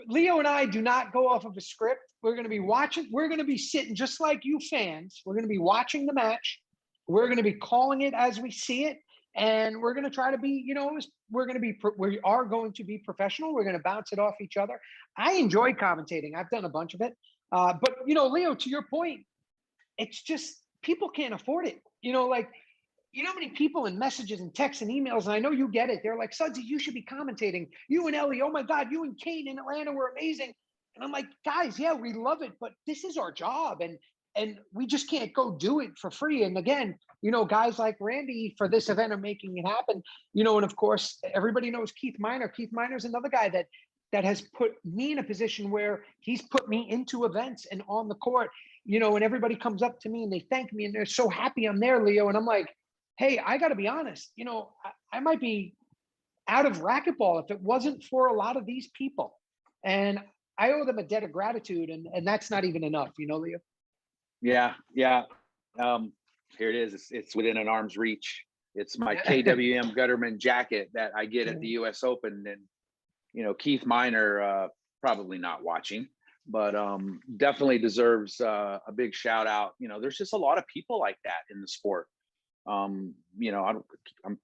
Leo and I do not go off of a script. We're going to be watching. We're going to be sitting just like you fans. We're going to be watching the match. We're going to be calling it as we see it. And we're going to try to be, we are going to be professional. We're going to bounce it off each other. I enjoy commentating. I've done a bunch of it. But, Leo, to your point, it's just people can't afford it. How many people in messages and texts and emails, and I know you get it. They're like, Sudsy, you should be commentating. You and Ellie, oh my God, you and Kane in Atlanta were amazing. And I'm like, guys, yeah, we love it, but this is our job. And we just can't go do it for free. And again, guys like Randy for this event are making it happen. And of course, everybody knows Keith Miner. Keith Miner is another guy that has put me in a position where he's put me into events and on the court. and everybody comes up to me and they thank me and they're so happy I'm there, Leo. And I'm like, hey, I got to be honest, I might be out of racquetball if it wasn't for a lot of these people. And I owe them a debt of gratitude. And that's not even enough, Leo. Yeah. Yeah. Here it is. It's within an arm's reach. It's my KWM Gutterman jacket that I get at the US Open. And, Keith Miner, probably not watching, but definitely deserves a big shout out. There's just a lot of people like that in the sport. I'm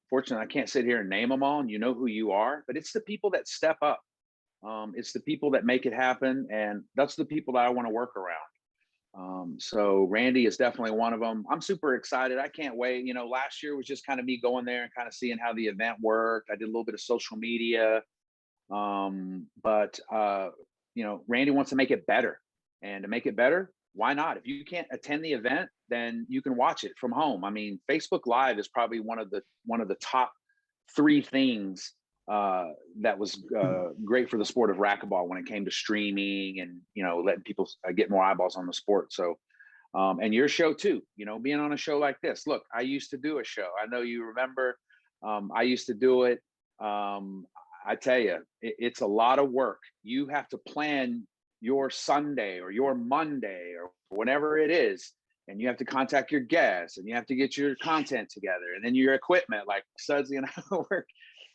fortunate I can't sit here and name them all, and you know who you are, but it's the people that step up. It's the people that make it happen, and that's the people that I want to work around. So Randy is definitely one of them. I'm super excited. I can't wait. Last year was just kind of me going there and kind of seeing how the event worked. I did a little bit of social media. But Randy wants to make it better, and to make it better, why not? If you can't attend the event, then you can watch it from home. I mean, Facebook Live is probably one of the top 3 things that was great for the sport of racquetball when it came to streaming and letting people get more eyeballs on the sport. So and your show too, being on a show like this. Look, I used to do a show. I know you remember. I used to do it. I tell you, it's a lot of work. You have to plan your Sunday or your Monday or whatever it is, and you have to contact your guests, and you have to get your content together, and then your equipment, like Sudsy and I were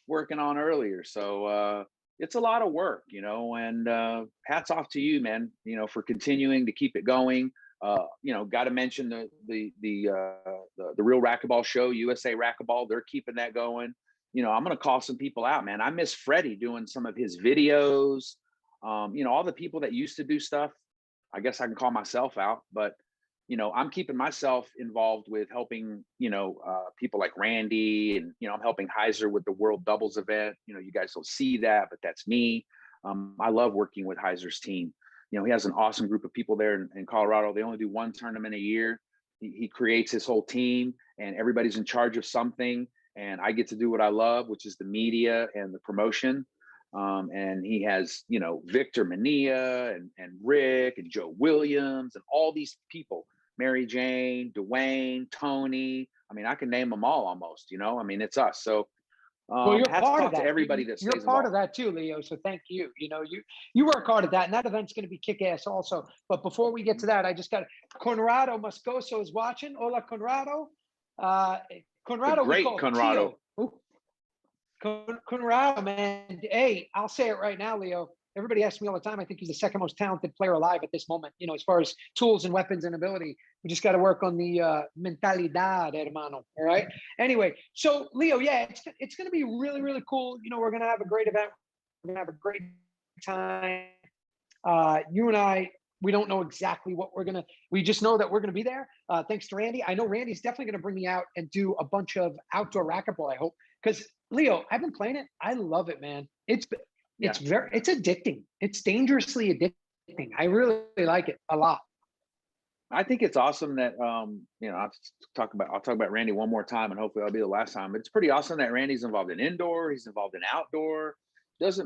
working on earlier. So it's a lot of work, and hats off to you, man, for continuing to keep it going. Got to mention the Real Racquetball Show, USA Racquetball. They're keeping that going. I'm going to call some people out, man. I miss Freddie doing some of his videos. All the people that used to do stuff, I guess I can call myself out, but, I'm keeping myself involved with helping, people like Randy, and, I'm helping Heiser with the World Doubles event. You guys don't see that, but that's me. I love working with Heiser's team. He has an awesome group of people there in Colorado. They only do one tournament a year. He creates his whole team, and everybody's in charge of something. And I get to do what I love, which is the media and the promotion. And he has, Victor Mania and Rick and Joe Williams and all these people, Mary Jane, Dwayne, Tony. I mean, I can name them all almost, it's us. So well, you're hats part off of that. to everybody that stays You're part involved. of that too, Leo. So thank you. You work hard at that, and that event's going to be kick-ass also. But before we get to that, I just got Conrado Moscoso is watching. Hola, Conrado. Conrado, Great Conrado. Conrado, man. Hey, I'll say it right now, Leo. Everybody asks me all the time. I think he's the second most talented player alive at this moment, as far as tools and weapons and ability. We just got to work on the mentalidad, hermano. All right. Anyway, so Leo, yeah, it's going to be really, really cool. We're going to have a great event. We're going to have a great time. You and I, we don't know exactly what we just know that we're going to be there. Thanks to Randy. I know Randy's definitely going to bring me out and do a bunch of outdoor racquetball, I hope. Because Leo, I've been playing it. I love it, man. It's addicting. It's dangerously addicting. I really like it a lot. I think it's awesome that I'll talk about Randy one more time, and hopefully that'll be the last time. But it's pretty awesome that Randy's involved in indoor, he's involved in outdoor, he's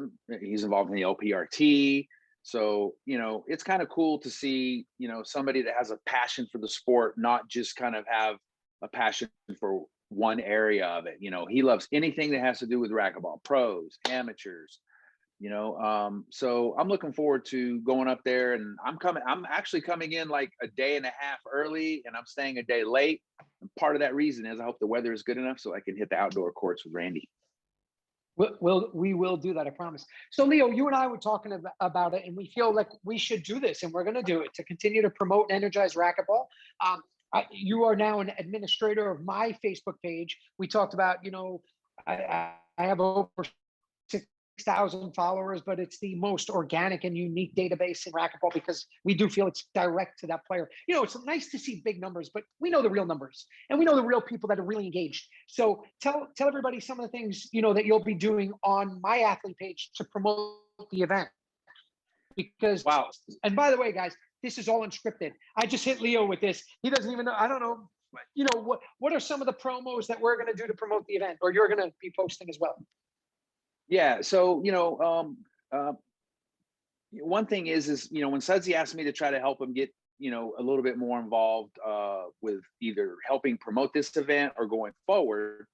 involved in the LPRT. So, it's kind of cool to see, somebody that has a passion for the sport, not just kind of have a passion for one area of it. He loves anything that has to do with racquetball, pros, amateurs, so I'm looking forward to going up there, and I'm actually coming in like a day and a half early, and I'm staying a day late. And part of that reason is I hope the weather is good enough so I can hit the outdoor courts with Randy. We will do that, I promise. So Leo, you and I were talking about it, and we feel like we should do this, and we're going to do it to continue to promote and energize racquetball. You are now an administrator of my Facebook page. We talked about, I have over 6,000 followers, but it's the most organic and unique database in racquetball because we do feel it's direct to that player. It's nice to see big numbers, but we know the real numbers, and we know the real people that are really engaged. So tell everybody some of the things, that you'll be doing on my athlete page to promote the event. Because, wow. And by the way, guys, this is all unscripted. I just hit Leo with this. He doesn't even know. I don't know. What are some of the promos that we're going to do to promote the event, or you're going to be posting as well? Yeah. So, one thing is when Sudsy asked me to try to help him get, a little bit more involved with either helping promote this event or going forward.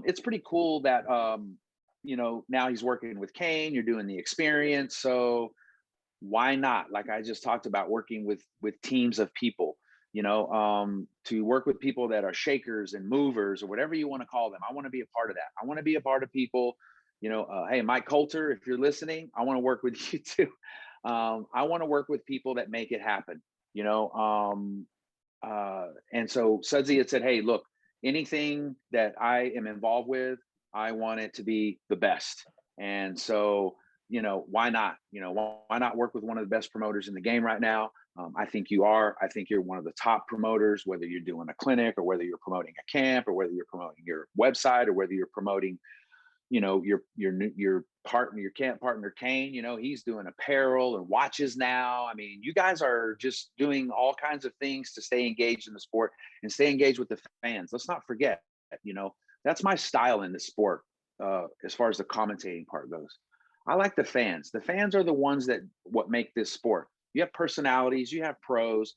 It's pretty cool that, now he's working with Kane, you're doing the experience. So why not? Like I just talked about, working with teams of people, to work with people that are shakers and movers or whatever you want to call them. I want to be a part of that. I want to be a part of people, hey, Mike Coulter, if you're listening, I want to work with you too. I want to work with people that make it happen, and so Sudsy had said, hey, look, anything that I am involved with, I want it to be the best. And so, why not? Why not work with one of the best promoters in the game right now? I think you are. I think you're one of the top promoters, whether you're doing a clinic or whether you're promoting a camp or whether you're promoting your website or whether you're promoting, your partner, your camp partner, Kane. He's doing apparel and watches now. I mean, you guys are just doing all kinds of things to stay engaged in the sport and stay engaged with the fans. Let's not forget, that's my style in the sport as far as the commentating part goes. I like the fans. The fans are the ones what make this sport. You have personalities, you have pros,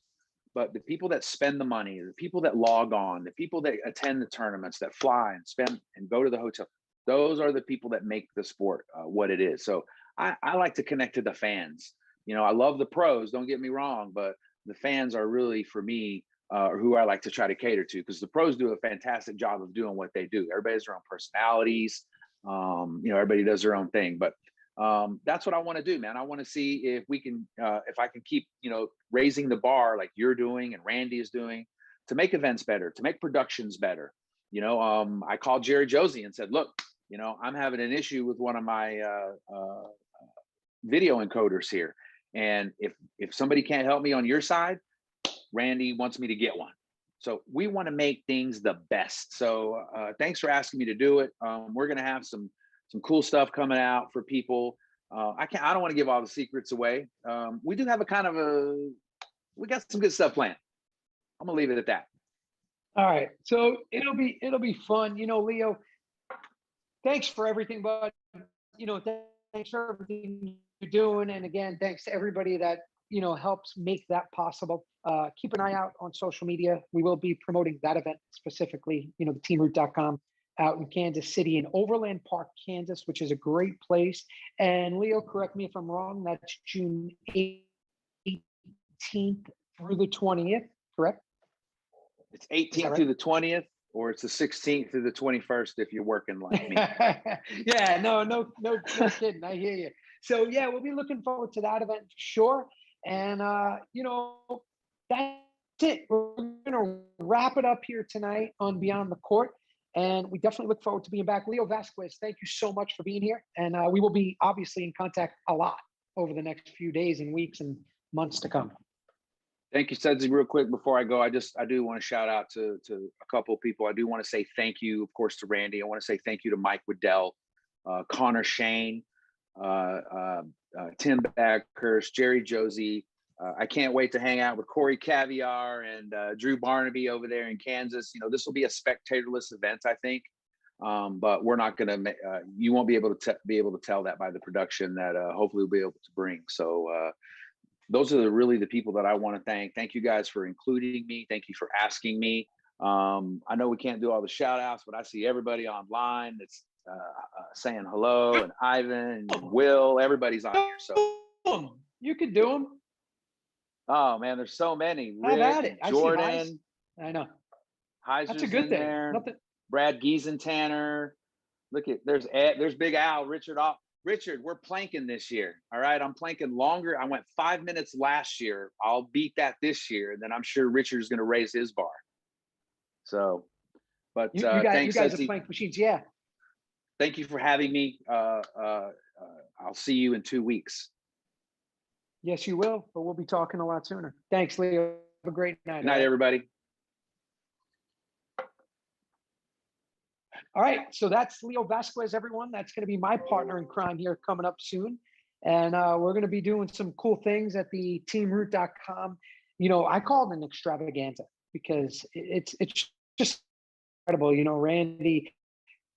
but the people that spend the money, the people that log on, the people that attend the tournaments, that fly and spend and go to the hotel, those are the people that make the sport what it is. So I like to connect to the fans. I love the pros, don't get me wrong, but the fans are really, for me, who I like to try to cater to, because the pros do a fantastic job of doing what they do. Everybody has their own personalities. Everybody does their own thing, but that's what I want to do, man. I want to see if we can, if I can keep, raising the bar like you're doing and Randy is doing, to make events better, to make productions better. I called Jerry Josie and said, look, I'm having an issue with one of my video encoders here. And if somebody can't help me on your side, Randy wants me to get one. So we want to make things the best. So thanks for asking me to do it. We're going to have some cool stuff coming out for people. I don't want to give all the secrets away. We do have we got some good stuff planned. I'm gonna leave it at that. All right. So it'll be fun. Leo, thanks for everything, bud. Thanks for everything you're doing. And again, thanks to everybody that, helps make that possible. Keep an eye out on social media. We will be promoting that event specifically, the teamroot.com out in Kansas City, in Overland Park, Kansas, which is a great place. And Leo, correct me if I'm wrong, that's June 18th through the 20th, correct? It's 18th through the 20th, or it's the 16th through the 21st if you're working like me. Yeah, no kidding. I hear you. So yeah, we'll be looking forward to that event for sure. And that's it. We're gonna wrap it up here tonight on Beyond the Court. And we definitely look forward to being back. Leo Vasquez, thank you so much for being here. And we will be obviously in contact a lot over the next few days and weeks and months to come. Thank you, Sudsy. Real quick before I go, I do want to shout out to a couple of people. I do want to say thank you, of course, to Randy. I want to say thank you to Mike Waddell, Connor Shane, Tim Backhurst, Jerry Josie. I can't wait to hang out with Corey Caviar and Drew Barnaby over there in Kansas. This will be a spectatorless event, I think, but we're not going to. You won't be able to tell that by the production that hopefully we'll be able to bring. So those are really the people that I want to thank. Thank you guys for including me. Thank you for asking me. I know we can't do all the shout outs, but I see everybody online that's saying hello, and Ivan and Will. Everybody's on here. So you could do them. Oh man, there's so many. Rick, I've had it. Jordan. I know. Heiser's That's a good thing. there. Brad Giesentanner. Look at there's Ed, there's Big Al, Richard. Richard, we're planking this year. All right, I'm planking longer. I went 5 minutes last year. I'll beat that this year, and then I'm sure Richard's going to raise his bar. So, but thanks, you guys are plank machines, yeah. Thank you for having me. I'll see you in 2 weeks. Yes, you will, but we'll be talking a lot sooner. Thanks, Leo. Have a great night. Good night, everybody. All right, so that's Leo Vasquez, everyone. That's going to be my partner in crime here coming up soon. And we're going to be doing some cool things at the teamroot.com. I call it an extravaganza because it's just incredible. Randy,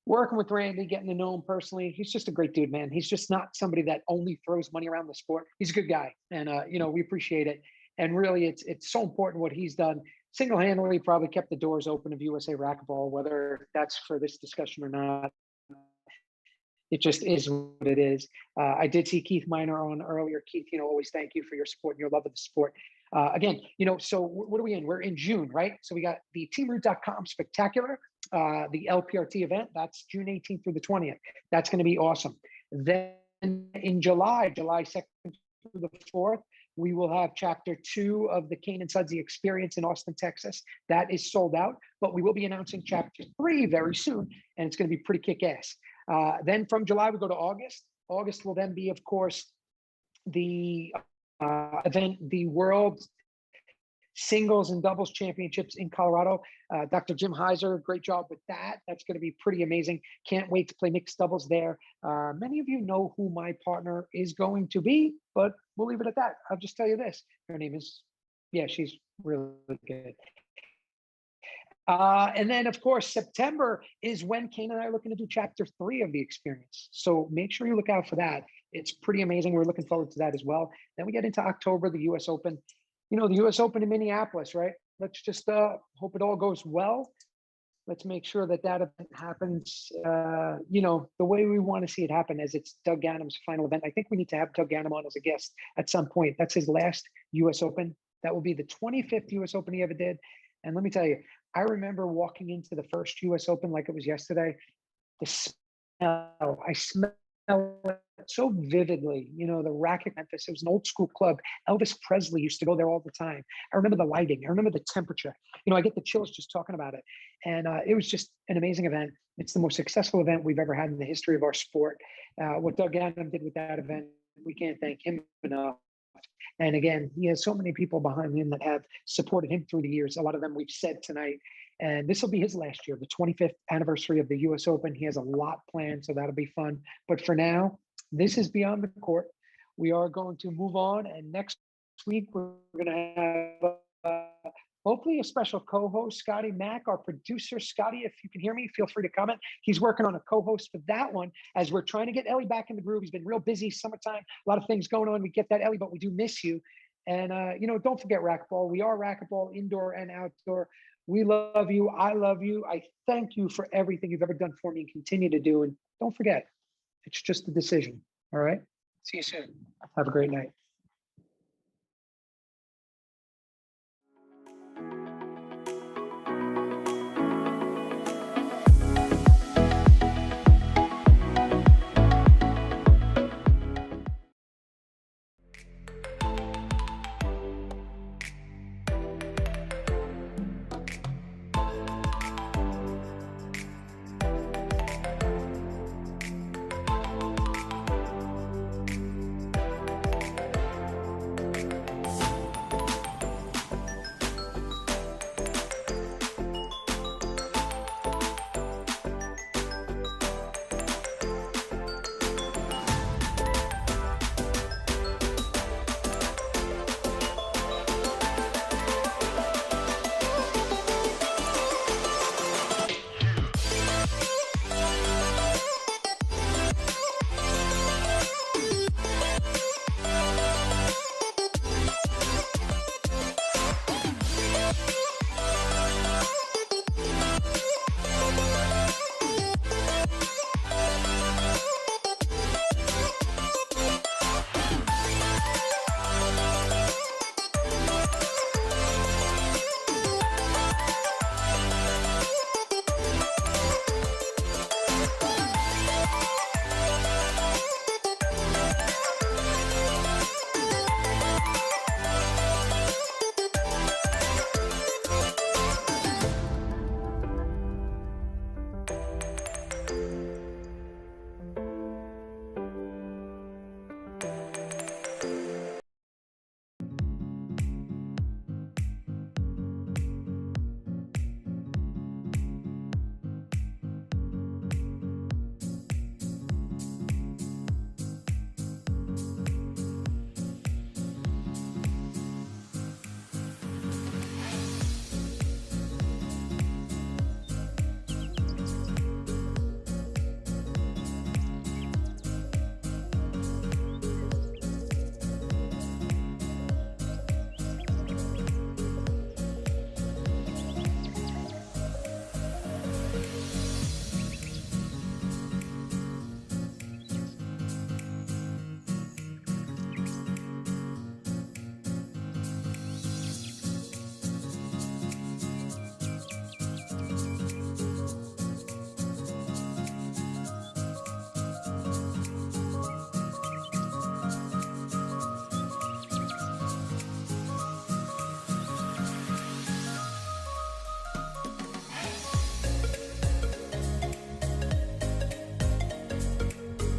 working with Randy, getting to know him personally, he's just a great dude, man. He's just not somebody that only throws money around the sport. He's a good guy, and we appreciate it. And really, it's so important what he's done. Single-handedly probably kept the doors open of USA Racquetball, whether that's for this discussion or not. It just is what it is. I did see Keith Miner on earlier. Keith, always thank you for your support and your love of the sport. Again, so what are we in? We're in June, right? So we got the teamroot.com spectacular, the LPRT event. That's June 18th through the 20th. That's going to be awesome. Then in July 2nd through the 4th, we will have chapter 2 of the Kane and Sudsy experience in Austin, Texas. That is sold out, but we will be announcing chapter 3 very soon, and it's going to be pretty kick-ass. Then from July, we go to August. August will then be, of course, the event, the World Singles and Doubles Championships in Colorado. Dr. Jim Heiser, great job with that. That's going to be pretty amazing. Can't wait to play mixed doubles there. Many of you know who my partner is going to be, but we'll leave it at that. I'll just tell you this. Her name is, she's really good. And then, of course, September is when Kane and I are looking to do chapter 3 of the experience. So make sure you look out for that. It's pretty amazing. We're looking forward to that as well. Then we get into October, the US Open. The US Open in Minneapolis, right? Let's just hope it all goes well. Let's make sure that event happens, the way we want to see it happen, as it's Doug Ganam's final event. I think we need to have Doug Ganam on as a guest at some point. That's his last US Open. That will be the 25th US Open he ever did. And let me tell you, I remember walking into the first US Open like it was yesterday. The smell, I smell it so vividly, the racket Memphis. It was an old school club. Elvis Presley used to go there all the time. I remember the lighting. I remember the temperature. I get the chills just talking about it. And it was just an amazing event. It's the most successful event we've ever had in the history of our sport. What Doug Ganam did with that event, we can't thank him enough. And again, he has so many people behind him that have supported him through the years. A lot of them we've said tonight. And this will be his last year, the 25th anniversary of the US Open. He has a lot planned, so that'll be fun. But for now, this is Beyond the Court. We are going to move on. And next week, we're going to have hopefully a special co-host, Scotty Mack, our producer. Scotty, if you can hear me, feel free to comment. He's working on a co-host for that one as we're trying to get Ellie back in the groove. He's been real busy, summertime, a lot of things going on. We get that, Ellie, but we do miss you. And, don't forget racquetball. We are racquetball, indoor and outdoor. We love you. I love you. I thank you for everything you've ever done for me and continue to do. And don't forget, it's just a decision. All right. See you soon. Have a great night.